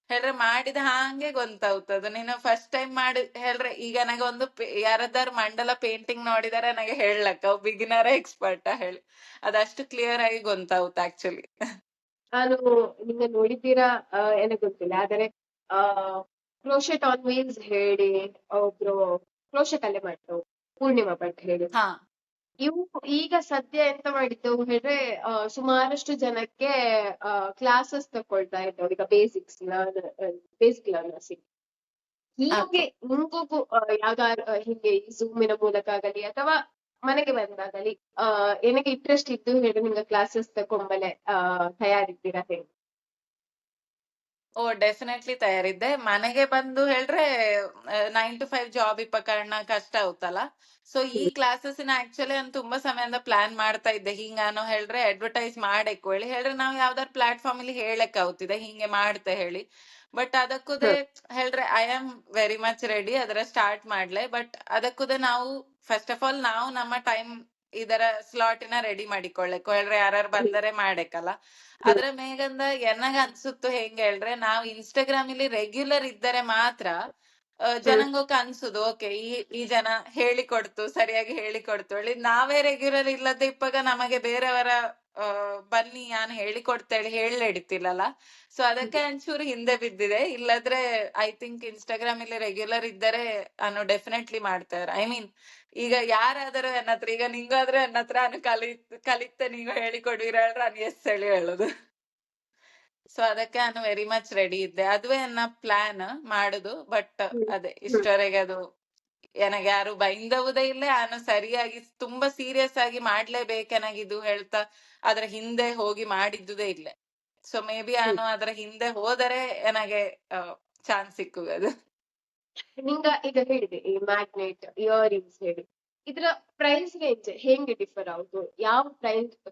ಹೇಳ್ರೆ. ಮಾಡಿದ ಹಾಗೆ ಗೊತ್ತಾಗ್ತದ. ನೀನು ಫಸ್ಟ್ ಟೈಮ್ ಮಾಡಿ ಹೇಳ್ರೆ, ಈಗ ನನಗೆ ಒಂದು ಯಾರದಾರು ಮಂಡಲ ಪೇಂಟಿಂಗ್ ನೋಡಿದರೆ ನನಗೆ ಹೇಳಕ್ಕ ಅವ್ ಬಿಗಿನರ ಎಕ್ಸ್ಪರ್ಟ್ ಹೇಳಿ, ಅದಷ್ಟು ಕ್ಲಿಯರ್ ಆಗಿ ಗೊತ್ತಾಗುತ್ತೆ ಆಕ್ಚುಲಿ. ನಾನು ನಿಮ್ಗೆ ನೋಡಿದ್ದೀರಾ ಏನಕ್ಕೆ ಗೊತ್ತಿಲ್ಲ, ಆದರೆ ಕ್ರೋಶೆಟ್ ಆನ್ ವೀಲ್ಸ್ ಹೇಳಿ ಒಬ್ರು ಕ್ರೋಶೆಟ್ ಅಲ್ಲೇ ಮಾಡ್ತೇವೆ, ಪೂರ್ಣಿಮಾ ಭಟ್ ಹೇಳಿ. ಇವು ಈಗ ಸದ್ಯ ಎಂತ ಮಾಡಿದ್ದು ಹೇಳಿದ್ರೆ, ಸುಮಾರಷ್ಟು ಜನಕ್ಕೆ ಕ್ಲಾಸಸ್ ತಕೊಳ್ತಾ ಇದ್ದವು ಈಗ ಬೇಸಿಕ್ ಲರ್ನರ್ಸಿಂಗ್. ಹೀಗೆ ನಿಮ್ಗೂ ಯಾವ್ದಾರು ಹಿಂಗೆ ಝೂಮಿನ ಮೂಲಕ ಆಗಲಿ ಅಥವಾ ಮನೆಗೆ ಬಂದಾಗಲಿ ಏನಕ್ಕೆ ಇಂಟ್ರೆಸ್ಟ್ ಇದ್ದು ಹೇಳಿ ನಿಮ್ಗೆ ಕ್ಲಾಸಸ್ ತಕೊಂಬಲೆ ತಯಾರಿದ್ದೀರಾ ಹೇಳಿ? ಓ ಡೆಫಿನೆಟ್ಲಿ ತಯಾರಿದ್ದೆ. ಮನೆಗೆ ಬಂದು ಹೇಳ್ರೆ 9 to 5 ಜಾಬ್ ಇಪ್ಪ ಕಾರಣ ಕಷ್ಟ ಆಗುತ್ತಲ್ಲ. ಸೊ ಈ ಕ್ಲಾಸಸ್ ಆಕ್ಚುಲಿ ನಾನು ತುಂಬಾ ಸಮಯದಿಂದ ಪ್ಲಾನ್ ಮಾಡ್ತಾ ಇದ್ದೆ. ಹಿಂಗಾನು ಹೇಳ್ರೆ ಅಡ್ವರ್ಟೈಸ್ ಮಾಡಕ್ಕೆ ಹೇಳ್ರೆ ನಾವು ಯಾವ್ದಾರು ಪ್ಲಾಟ್ಫಾರ್ಮ್ ಅಲ್ಲಿ ಹೇಳಕ್ ಆಗುತ್ತಿದೆ ಹಿಂಗೆ ಮಾಡ್ತೆ ಹೇಳಿ. ಬಟ್ ಅದಕ್ಕೂದೆ ಹೇಳ್ರೆ I am very much ready ಅದರ ಸ್ಟಾರ್ಟ್ ಮಾಡ್ಲೆ. ಬಟ್ ಅದಕ್ಕೂದೆ ನಾವು ಫಸ್ಟ್ ಆಫ್ ಆಲ್ ನಾವು ನಮ್ಮ ಟೈಮ್ ಇದರ ಸ್ಲಾಟಿನ ರೆಡಿ ಮಾಡಿಕೊಳ್ಳೆಕು ಹೇಳ್ರೆ, ಯಾರು ಬಂದರೆ ಮಾಡಕ್ಕಲ್ಲ. ಅದ್ರ ಮೇಗಂದ ಎನ್ನಗ ಅನ್ಸುತ್ತು ಹೆಂಗೆ ಹೇಳ್ರೆ, ನಾವು ಇನ್ಸ್ಟಾಗ್ರಾಮ್ ಇಲ್ಲಿ ರೆಗ್ಯುಲರ್ ಇದ್ದರೆ ಮಾತ್ರ ಜನಂಗೋಕ ಅನ್ಸುದು ಓಕೆ ಈ ಜನ ಹೇಳಿಕೊಡ್ತು ಸರಿಯಾಗಿ ಹೇಳಿಕೊಡ್ತು ಹೇಳಿ. ನಾವೇ ರೆಗ್ಯುಲರ್ ಇಲ್ಲದೆ ಇಪ್ಪಾಗ ನಮಗೆ ಬೇರೆಯವರ ಬನ್ನಿ ನಾನು ಹೇಳಿಕೊಡ್ತೇಳಿ ಹೇಳಿ ಹಿಡಿತಿಲ್ಲಲ್ಲ. ಸೊ ಅದಕ್ಕೆ ಒಂಚೂರು ಹಿಂದೆ ಬಿದ್ದಿದೆ. ಇಲ್ಲದ್ರೆ ಐ ಥಿಂಕ್ ಇನ್ಸ್ಟಾಗ್ರಾಮ್ ಇಲ್ಲಿ ರೆಗ್ಯುಲರ್ ಇದ್ದರೆ ನಾನು ಡೆಫಿನೆಟ್ಲಿ ಮಾಡ್ತಾರೆ. ಐ ಮೀನ್ ಈಗ ಯಾರಾದರೂ ನನ್ನ ಹತ್ರ, ಈಗ ನಿಂಗಾದ್ರೂ ನನ್ನ ಹತ್ರ ನಾನು ಕಲಿತೆ ನೀವು ಹೇಳಿಕೊಡುವಿರ ಹೇಳ್ರೆ ನಾನು ಎಸ್ ಹೇಳಿ ಹೇಳುದು. ಸೊ ಅದಕ್ಕೆ ನಾನು ವೆರಿ ಮಚ್ ರೆಡಿ ಇದ್ದೆ. ಅದುವೇ ನನ್ನ ಪ್ಲಾನ್ ಮಾಡುದು. ಬಟ್ ಅದೇ ಇಷ್ಟವರೆಗೆ ಅದು ನನಗೆ ಯಾರು ಬೈಂದವುದೇ ಇಲ್ಲ. ನಾನು ಸರಿಯಾಗಿ ತುಂಬಾ ಸೀರಿಯಸ್ ಆಗಿ ಮಾಡ್ಲೇಬೇಕೆನಾಗಿದ್ದು ಹೇಳ್ತಾ ಅದ್ರ ಹಿಂದೆ ಹೋಗಿ ಮಾಡಿದ್ದುದೇ ಇಲ್ಲ. ಸೊ ಮೇ ಬಿ ನಾನು ಅದ್ರ ಹಿಂದೆ ಹೋದರೆ ನನಗೆ ಚಾನ್ಸ್ ಸಿಕ್ಕುವುದು. ನಿಂಗ ಈಗ ಹೇಳಿದೆ ಈ ಮ್ಯಾಗ್ನೆಟ್ ಇಯರಿಂಗ್ಸ್ ಹೇಳಿ, ಇದರ ಪ್ರೈಸ್ ರೇಂಜ್ ಹೆಂಗೆ ಡಿಫರ್ ಆಗುದು? ಯಾವ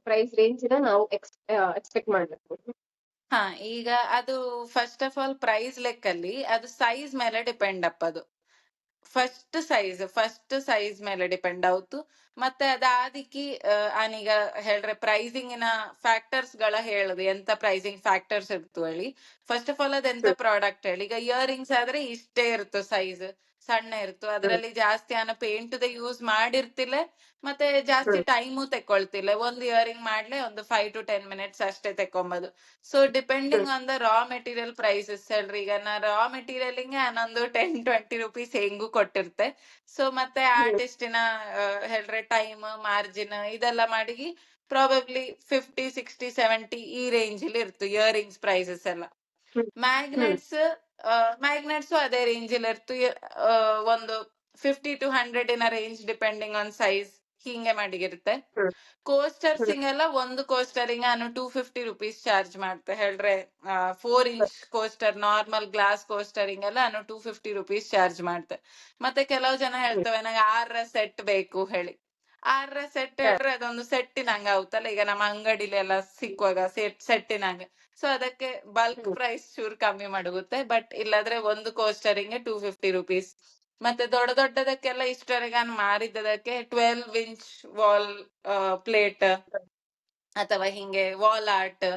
ಪ್ರೈಸ್ ರೇಂಜ್ ನಾವು ಎಕ್ಸ್ಪೆಕ್ಟ್ ಮಾಡ್ಬೇಕು? ಹಾ ಈಗ ಅದು ಫಸ್ಟ್ ಆಫ್ ಆಲ್ ಪ್ರೈಸ್ ಲೆಕ್ಕಲ್ಲಿ ಅದು ಸೈಜ್ ಮೇಲೆ ಡಿಪೆಂಡ್ ಅಪ್ಪದು. ಫಸ್ಟ್ ಸೈಜ್ ಮೇಲೆ ಡಿಪೆಂಡ್ ಆಯ್ತು. ಮತ್ತೆ ಅದಾದಿಕ್ಕಿ ನಾನೀಗ ಹೇಳ್ರೆ ಪ್ರೈಸಿಂಗಿನ ಫ್ಯಾಕ್ಟರ್ಸ್ ಗಳ ಹೇಳುದು ಎಂತ ಪ್ರೈಸಿಂಗ್ ಫ್ಯಾಕ್ಟರ್ಸ್ ಇರ್ತು ಹೇಳಿ. ಫಸ್ಟ್ ಆಫ್ ಆಲ್ ಅದೆಂತ ಪ್ರಾಡಕ್ಟ್ ಹೇಳಿ. ಈಗ ಇಯರಿಂಗ್ಸ್ ಆದ್ರೆ ಇಷ್ಟೇ ಇರ್ತು ಸೈಜ್, ಸಣ್ಣ ಇರ್ತು. ಅದರಲ್ಲಿ ಜಾಸ್ತಿ ನಾನು ಪೇಂಟ್ ಯೂಸ್ ಮಾಡಿರ್ತಿಲ್ಲ ಮತ್ತೆ ಜಾಸ್ತಿ ಟೈಮು ತೆಕೊಳ್ತಿಲ್ಲ. ಒಂದು ಇಯರಿಂಗ್ ಮಾಡ್ಲೆ ಒಂದು 5 to 10 minutes ಅಷ್ಟೇ ತೆಕೊಂಬದು. So depending on the raw material prices ಹೇಳ್ರಿ. ಈಗ ನಾ ರಾ ಮೆಟೀರಿಯಲ್ಗೆ ನಾನೊಂದು 10-20 rupees ಹೆಂಗು ಕೊಟ್ಟಿರ್ತೆ. ಸೊ ಮತ್ತೆ ಆರ್ಟಿಸ್ಟಿನ ಹೇಳ್ರೆ ಟೈಮ್ ಮಾರ್ಜಿನ್ ಇದೆಲ್ಲ ಮಾಡಿ ಪ್ರಾಬಬ್ಲಿ 50, 60, 70 ಈ ರೇಂಜ್ ಅಲ್ಲಿ ಇರ್ತು ಇಯರಿಂಗ್ಸ್ ಪ್ರೈಸಸ್ ಎಲ್ಲ. ಮ್ಯಾಗ್ನೆಟ್ಸ್ ಅದೇ ರೇಂಜ್ ಅಲ್ಲಿ ಇರ್ತು. ಒಂದು 50 to 100 ಇನ ರೇಂಜ್ ಡಿಪೆಂಡಿಂಗ್ ಆನ್ ಸೈಜ್ ಹಿಂಗೆ ಮಾಡಿಗಿರುತ್ತೆ. ಕೋಸ್ಟರ್ಸಿಂಗ್ ಎಲ್ಲ ಒಂದು ಕೋಸ್ಟರಿಂಗ್ ನಾನು 250 rupees ಚಾರ್ಜ್ ಮಾಡ್ತೆ ಹೇಳ್ರೆ. 4 inch ಕೋಸ್ಟರ್ ನಾರ್ಮಲ್ ಗ್ಲಾಸ್ ಕೋಸ್ಟರಿಂಗ್ ಎಲ್ಲ ನಾನು 250 rupees ಚಾರ್ಜ್ ಮಾಡ್ತೆ. ಮತ್ತೆ ಕೆಲವು ಜನ ಹೇಳ್ತವೆ ನನಗೆ 6 ಸೆಟ್ ಬೇಕು ಹೇಳಿ. ಆರ ಸೆಟ್ ಹೇಳ್ರೆ ಅದೊಂದು ಸೆಟ್ಟಿನಂಗ ಆಗುತ್ತಲ್ಲ, ಈಗ ನಮ್ಮ ಅಂಗಡಿಲಿ ಎಲ್ಲ ಸಿಕ್ಕುವಾಗ ಸೆಟ್ಟಿನಂಗೆ. ಸೊ ಅದಕ್ಕೆ ಬಲ್ಕ್ ಪ್ರೈಸ್ ಚೂರ್ ಕಮ್ಮಿ ಮಾಡುತ್ತೆ. ಬಟ್ ಇಲ್ಲಾದ್ರೆ ಒಂದು ಕೋಸ್ಟರಿಂಗ್ 250 rupees. ಮತ್ತೆ ದೊಡ್ಡ ದೊಡ್ಡದಕ್ಕೆಲ್ಲ ಇಷ್ಟವರೆಗೆ ನಾನು ಮಾರಿದ್ದಕ್ಕೆ 12 inch ವಾಲ್ ಪ್ಲೇಟ್ ಅಥವಾ ಹಿಂಗೆ ವಾಲ್ ಆರ್ಟ್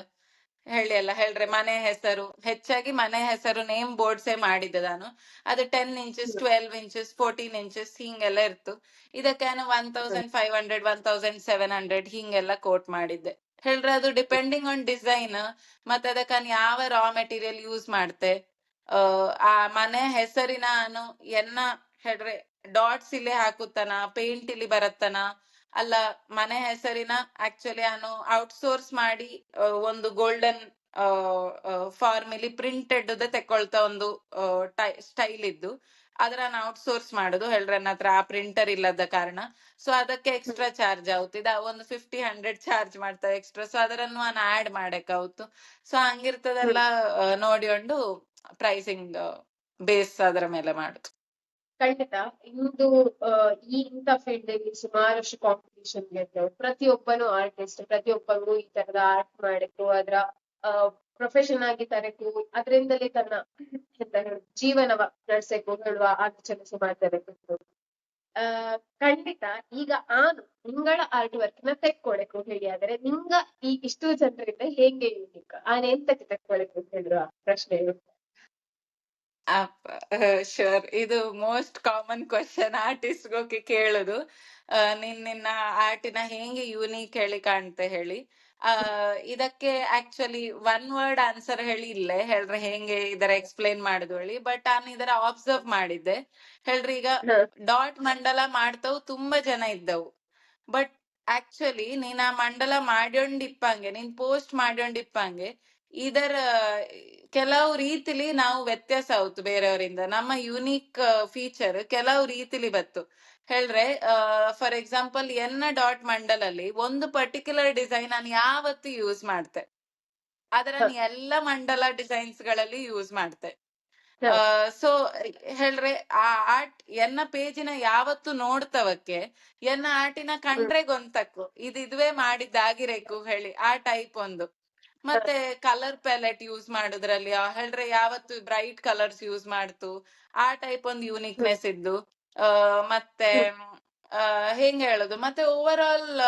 ಹೇಳ್ರೆ ಮನೆ ಹೆಸರು, ಹೆಚ್ಚಾಗಿ ಮನೆ ಹೆಸರು ನೇಮ್ ಬೋರ್ಡ್ಸೇ ಮಾಡಿದ್ದೆ ನಾನು. ಅದು 10 inches 12 inches 14 inches ಹಿಂಗೆಲ್ಲ ಇತ್ತು. ಇದಕ್ಕೆ ನಾನು 1500 1700 ಹಿಂಗೆಲ್ಲ ಕೋಟ್ ಮಾಡಿದ್ದೆ. ಹೇಳ್ರೆ ಅದು ಡಿಪೆಂಡಿಂಗ್ ಆನ್ ಡಿಸೈನ್ ಮತ್ತೆ ಅದಕ್ಕೆ ನಾನು ಯಾವ ರಾ ಮೆಟೀರಿಯಲ್ ಯೂಸ್ ಮಾಡ್ತೆ, ಆ ಮನೆ ಹೆಸರಿನ ನಾನು ಹೇಳ್ರೆ ಡಾಟ್ಸ್ ಇಲ್ಲಿ ಹಾಕುತ್ತಾನ, ಪೇಂಟ್ ಇಲ್ಲಿ ಬರತ್ತನ, ಅಲ್ಲ ಮನೆ ಹೆಸರಿನ ಆಕ್ಚುಲಿ ನಾನು ಔಟ್ಸೋರ್ಸ್ ಮಾಡಿ ಒಂದು ಗೋಲ್ಡನ್ ಫಾರ್ಮಿಲಿ ಪ್ರಿಂಟೆಡ್ ತೆಕೊಳ್ತಾ ಒಂದು ಸ್ಟೈಲ್ ಇದ್ದು, ಅದ್ರ ನಾನು ಔಟ್ಸೋರ್ಸ್ ಮಾಡುದು. ಹೇಳ್ರೆ ನನ್ನ ಹತ್ರ ಆ ಪ್ರಿಂಟರ್ ಇಲ್ಲದ ಕಾರಣ. ಸೊ ಅದಕ್ಕೆ ಎಕ್ಸ್ಟ್ರಾ ಚಾರ್ಜ್ ಆಗುತ್ತಿದೆ, ಒಂದು 50-100 ಚಾರ್ಜ್ ಮಾಡ್ತಾರೆ ಎಕ್ಸ್ಟ್ರಾ. ಸೊ ಅದರನ್ನು ನಾನು ಆಡ್ ಮಾಡಕ್ ಆಗುತ್ತು. ಸೊ ಹಂಗಿರ್ತದೆಲ್ಲ ನೋಡಿಕೊಂಡು ಪ್ರೈಸಿಂಗ್ ಬೇಸ್ ಅದರ ಮೇಲೆ ಮಾಡುದು. ಖಂಡಿತ ಇಂದು ಈ ಇಂಥ ಫೀಲ್ಡ್ ಅಲ್ಲಿ ಸುಮಾರಷ್ಟು ಕಾಂಪಿಟೇಷನ್ ಇರ್ತವೆ. ಪ್ರತಿಯೊಬ್ಬನು ಆರ್ಟಿಸ್ಟ್, ಪ್ರತಿಯೊಬ್ಬನಿಗೂ ಈ ತರದ ಆರ್ಟ್ ಮಾಡಬೇಕು, ಅದ್ರ ಪ್ರೊಫೆಷನ್ ಆಗಿ ತರಕು, ಅದರಿಂದಲೇ ತನ್ನ ಎಂತ ಹೇಳುದು ಜೀವನವ ನಡೆಸಬೇಕು ಹೇಳುವ ಆಲೋಚನೆ ಮಾಡ್ತಾರೆ. ಖಂಡಿತ ಈಗ ಆನು ನಿಂಗಳ ಆರ್ಟ್ ವರ್ಕ್ ನ ತೆಕ್ಕೊಳಕು ಹೇಳಿ, ಆದ್ರೆ ನಿಂಗ ಈ ಇಷ್ಟು ಜನರಿಂದ ಹೇಗೆ ಯೂನಿಕ್ ಆನ್ ಎಂತಕ್ಕೆ ತೆಕ್ಕೊಳಕು ಹೇಳುವ ಪ್ರಶ್ನೆ ಶೋರ್, ಇದು ಮೋಸ್ಟ್ ಕಾಮನ್ ಕ್ವಶನ್ ಆರ್ಟಿಸ್ಟ್ ಗೋಕೆ ಕೇಳುದು. ನಿನ್ನ ಆರ್ಟಿನ ಹೆಂಗೆ ಯೂನಿಕ್ ಹೇಳಿ ಕಾಣ್ತೆ ಹೇಳಿ. ಇದಕ್ಕೆ ಆಕ್ಚುಲಿ ಒನ್ ವರ್ಡ್ ಆನ್ಸರ್ ಹೇಳಿ ಇಲ್ಲೇ ಹೇಳ್ರೆ ಹೆಂಗೆ ಇದರ ಎಕ್ಸ್ಪ್ಲೇನ್ ಮಾಡುದು ಹೇಳಿ. ಬಟ್ ನಾನು ಇದರ ಆಬ್ಸರ್ವ್ ಮಾಡಿದ್ದೆ. ಹೇಳ್ರಿ ಈಗ ಡಾಟ್ ಮಂಡಲ ಮಾಡ್ತಾವು ತುಂಬಾ ಜನ ಇದ್ದವು. ಬಟ್ ಆಕ್ಚುಲಿ ನೀನ್ ಆ ಮಂಡಲ ಮಾಡ್ಯೊಂಡಿಪ್ಪಂಗೆ, ನೀನ್ ಪೋಸ್ಟ್ ಮಾಡ್ಯೊಂಡಿಪ್ಪಂಗೆ ಇದರ ಕೆಲವು ರೀತಿಲಿ ನಾವು ವ್ಯತ್ಯಾಸ ಆಯ್ತು ಬೇರೆಯವರಿಂದ. ನಮ್ಮ ಯೂನಿಕ್ ಫೀಚರ್ ಕೆಲವು ರೀತಿಲಿ ಬತ್ತು. ಹೇಳ್ರೆ ಫಾರ್ ಎಕ್ಸಾಂಪಲ್ ಡಾಟ್ ಮಂಡಲಲ್ಲಿ ಒಂದು ಪರ್ಟಿಕ್ಯುಲರ್ ಡಿಸೈನ್ ನಾನು ಯಾವತ್ತು ಯೂಸ್ ಮಾಡ್ತೆ, ಅದರ ಎಲ್ಲ ಮಂಡಲ ಡಿಸೈನ್ಸ್ ಗಳಲ್ಲಿ ಯೂಸ್ ಮಾಡ್ತೆ. ಸೊ ಹೇಳ್ರೆ ಆ ಆರ್ಟ್ ಪೇಜಿನ ಯಾವತ್ತು ನೋಡ್ತವಕ್ಕೆ ಆರ್ಟಿನ ಕಂಡ್ರೆ ಗೊಂತಕ್ಕು ಇದುವೇ ಮಾಡಿದ್ದಾಗಿರೇಕು ಹೇಳಿ, ಆ ಟೈಪ್ ಒಂದು. ಮತ್ತೆ ಕಲರ್ ಪ್ಯಾಲೆಟ್ ಯೂಸ್ ಮಾಡುದ್ರಲ್ಲಿ ಹೇಳ್ರೆ ಯಾವತ್ತು ಬ್ರೈಟ್ ಕಲರ್ಸ್ ಯೂಸ್ ಮಾಡ್ತು, ಆ ಟೈಪ್ ಒಂದು ಯೂನಿಕ್ನೆಸ್ ಇದ್ದು. ಮತ್ತೆ ಹೆಂಗ್ ಹೇಳುದು, ಮತ್ತೆ ಓವರ್ ಆಲ್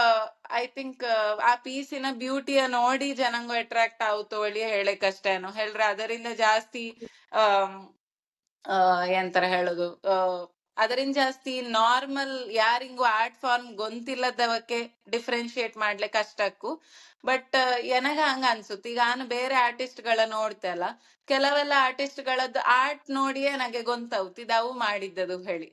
ಐ ಥಿಂಕ್ ಆ ಪೀಸಿನ ಬ್ಯೂಟಿಯ ನೋಡಿ ಜನಂಗು ಅಟ್ರಾಕ್ಟ್ ಆಗುತ್ತೋ ಒಳ್ಳೆ ಹೇಳಕ್ಕಷ್ಟೇನು. ಹೇಳ್ರೆ ಅದರಿಂದ ಜಾಸ್ತಿ ಎಂತರ ಹೇಳುದು, ಅದರಿಂದ ಜಾಸ್ತಿ ನಾರ್ಮಲ್ ಯಾರಿಂಗು ಆರ್ಟ್ ಫಾರ್ಮ್ ಗೊಂತಿಲ್ಲದವಕ್ಕೆ ಡಿಫ್ರೆನ್ಶಿಯೇಟ್ ಮಾಡ್ಲೆ ಕಷ್ಟಕ್ಕೂ. ಬಟ್ ಎನಗ ಹಂಗ ಅನ್ಸುತ್ತೆ. ಈಗ ನಾನು ಬೇರೆ ಆರ್ಟಿಸ್ಟ್ ಗಳ ನೋಡ್ತೆ ಅಲ್ಲ, ಕೆಲವೆಲ್ಲ ಆರ್ಟಿಸ್ಟ್ ಗಳದ್ದು ಆರ್ಟ್ ನೋಡಿಯೇ ನನಗೆ ಗೊಂತಾವುತ್ತು ಇದಾವು ಮಾಡಿದ್ದದು ಹೇಳಿ.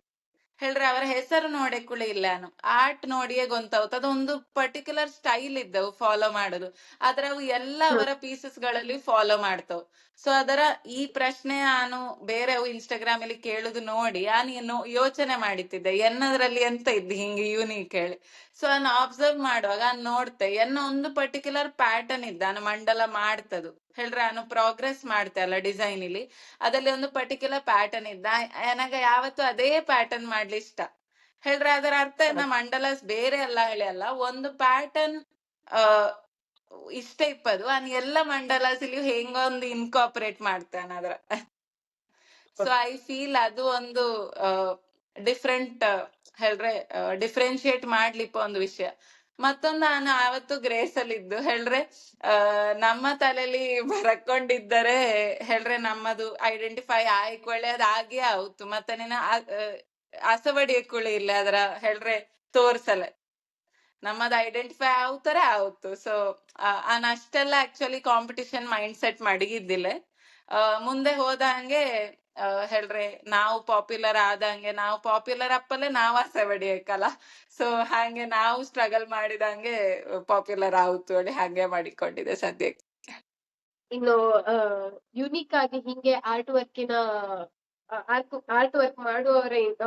ಹೇಳ್ರೆ ಅವರ ಹೆಸರು ನೋಡಕ್ಕೂ ಇಲ್ಲ, ನಾನು ಆರ್ಟ್ ನೋಡಿಯೇ ಗೊಂತಾವುತ್ತು ಅದೊಂದು ಪರ್ಟಿಕ್ಯುಲರ್ ಸ್ಟೈಲ್ ಇದ್ದವು ಫಾಲೋ ಮಾಡುದು. ಆದ್ರೆ ಅವು ಎಲ್ಲ ಅವರ ಪೀಸಸ್ ಗಳಲ್ಲಿ ಫಾಲೋ ಮಾಡ್ತಾವ್. ಸೊ ಅದರ ಈ ಪ್ರಶ್ನೆ ನಾನು ಬೇರೆ ಅವು ಇನ್ಸ್ಟಾಗ್ರಾಮ್ ಅಲ್ಲಿ ಕೇಳುದು ನೋಡಿ ನಾನು ಯೋಚನೆ ಮಾಡಿತ್ತಿದ್ದೆ ಎನ್ನದ್ರಲ್ಲಿ ಎಂತ ಇದ್ದು ಹಿಂಗೆ ಯೂನಿಕ್ ಹೇಳಿ. ಸೊ ನಾನು ಅಬ್ಸರ್ವ್ ಮಾಡುವಾಗ ನೋಡ್ತೆ ಒಂದು ಪರ್ಟಿಕ್ಯುಲರ್ ಪ್ಯಾಟರ್ನ್ ಇದ್ದ ನಾನು ಮಂಡಲ ಮಾಡ್ತದು. ಹೇಳ್ರೆ ನಾನು ಪ್ರೋಗ್ರೆಸ್ ಮಾಡ್ತೆ ಅಲ್ಲ ಡಿಸೈನ್ ಇಲ್ಲಿ, ಅದಲ್ಲಿ ಒಂದು ಪರ್ಟಿಕ್ಯುಲರ್ ಪ್ಯಾಟರ್ನ್ ಇದ್ದ ನನಗೆ ಯಾವತ್ತು ಅದೇ ಪ್ಯಾಟರ್ನ್ ಮಾಡ್ಲಿ ಇಷ್ಟ. ಹೇಳ್ರೆ ಅದರ ಅರ್ಥ ಮಂಡಲಸ್ ಬೇರೆ ಎಲ್ಲ ಹೇಳಿ ಅಲ್ಲ, ಒಂದು ಪ್ಯಾಟರ್ನ್ ಇಷ್ಟ ಇಪ್ಪದು ಎಲ್ಲ ಮಂಡಲಸ್ ಇಲ್ಲಿ ಹೆಂಗೊಂದು ಇನ್ಕಾಪರೇಟ್ ಮಾಡ್ತಾನೆ ಅದ್ರ. ಸೊ ಐ ಫೀಲ್ ಅದು ಒಂದು ಡಿಫ್ರೆಂಟ್ ಹೇಳ್ರೆ ಡಿಫ್ರೆನ್ಶಿಯೇಟ್ ಮಾಡ್ಲಿಪ್ಪ ಒಂದು ವಿಷಯ. ಮತ್ತೊಂದು ನಾನು ಆವತ್ತು ಗ್ರೇಸ್ ಅಲ್ಲಿ ಇದ್ದು ಹೇಳ್ರೆ ನಮ್ಮ ತಲೆಯಲ್ಲಿ ಬರ್ಕೊಂಡಿದ್ದರೆ ಹೇಳ್ರೆ ನಮ್ಮದು ಐಡೆಂಟಿಫೈ ಆಯ್ಕೊಳ್ಳೆ ಅದಾಗಿಯೇ ಆಯ್ತು. ಮತ್ತೆ ಅಸವಡಿಯಕ್ಕುಳಿ ಇಲ್ಲ ಅದರ ಹೇಳ್ರೆ ತೋರ್ಸಲ್ಲ ನಮ್ಮದು ಐಡೆಂಟಿಫೈ ಆಗುತ್ತಾರೆ ಆವತ್ತು. ಸೊ ನಾನು ಅಷ್ಟೆಲ್ಲ ಆಕ್ಚುಲಿ ಕಾಂಪಿಟಿಷನ್ ಮೈಂಡ್ ಸೆಟ್ ಮಡಗಿದ್ದಿಲ್ಲ. ಮುಂದೆ ಹೋದಂಗೆ ಹೇಳ್ರೆ ನಾವು ಪಾಪ್ಯುಲರ್ ಆದಂಗೆ ನಾವು ಪಾಪ್ಯುಲರ್ ಅಪ್ಪಲ್ಲೇ ನಾವು ಅಸವಡಿಯಕ್ಕಲ್ಲ. ಸೊ ಹಾಗೆ ನಾವು ಸ್ಟ್ರಗಲ್ ಮಾಡಿದಂಗೆ ಪಾಪ್ಯುಲರ್ ಆಗುತ್ತು ಹೇಳಿ ಹಾಗೆ ಮಾಡಿಕೊಂಡಿದೆ ಸದ್ಯಕ್ಕೆ. ಇನ್ನು ಯುನಿಕ್ ಆಗಿ ಹಿಂಗೆ ಆರ್ಟ್ ವರ್ಕಿನ ಆರ್ಟ್ ವರ್ಕ್ ಮಾಡುವವರ ಎಂತ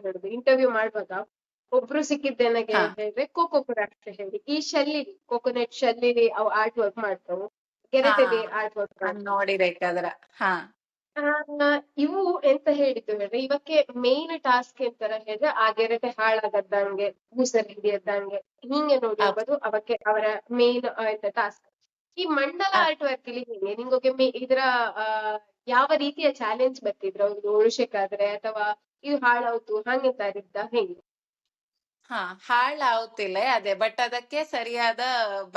ಹೇಳುದು ಇಂಟರ್ವ್ಯೂ ಮಾಡುವಾಗ ಒಬ್ರು ಸಿಕ್ಕಿದ್ದೆ ನನಗೆ ಹೇಳಿದ್ರೆ ಕೋಕೋ ಕ್ರಾಫ್ಟ್ ಹೇಳಿ. ಈ ಶೆಲ್ಲಿಲಿ ಕೋಕೋನಟ್ ಶೆಲ್ಲಿಲಿ ಅವು ಆರ್ಟ್ ವರ್ಕ್ ಮಾಡ್ತಾವು, ಗೆರೆತೆಲಿ ಆರ್ಟ್ ವರ್ಕ್ ನೋಡಿಬೇಕಾದ್ರ ಇವು ಎಂತ ಹೇಳಿದ್ದು ಹೇಳ್ರಿ, ಇವಕ್ಕೆ ಮೇನ್ ಟಾಸ್ಕ್ ಎಂತರ ಹೇಳಿದ್ರೆ ಆ ಗೆರಟೆ ಹಾಳಾಗದ್ದಂಗೆ, ಬೂಸರ್ ಹಿಡಿಯದ್ದಂಗೆ ಹಿಂಗೆ ನೋಡಿ ಹೋಗೋದು ಅವಕ್ಕೆ ಅವರ ಮೇನ್ ಎಂತ ಟಾಸ್ಕ್. ಈ ಮಂಡಲ ಆರ್ಟ್ ವರ್ಕ್ ಇಲ್ಲಿ ಹೇಗೆ ನಿಂಗೊಮ್ಮೆ ಇದರ ಆ ಯಾವ ರೀತಿಯ ಚಾಲೆಂಜ್ ಬರ್ತಿದ್ರ ಒಂದು ಉಳಿಸಕ್ಕಾದ್ರೆ, ಅಥವಾ ಇದು ಹಾಳಾಯ್ತು ಹಂಗೆಂತಾರಿದ್ದ ಹೇಗೆ? ಹಾ, ಹಾಳಾಗುತ್ತಿಲ್ಲ ಅದೇ, ಬಟ್ ಅದಕ್ಕೆ ಸರಿಯಾದ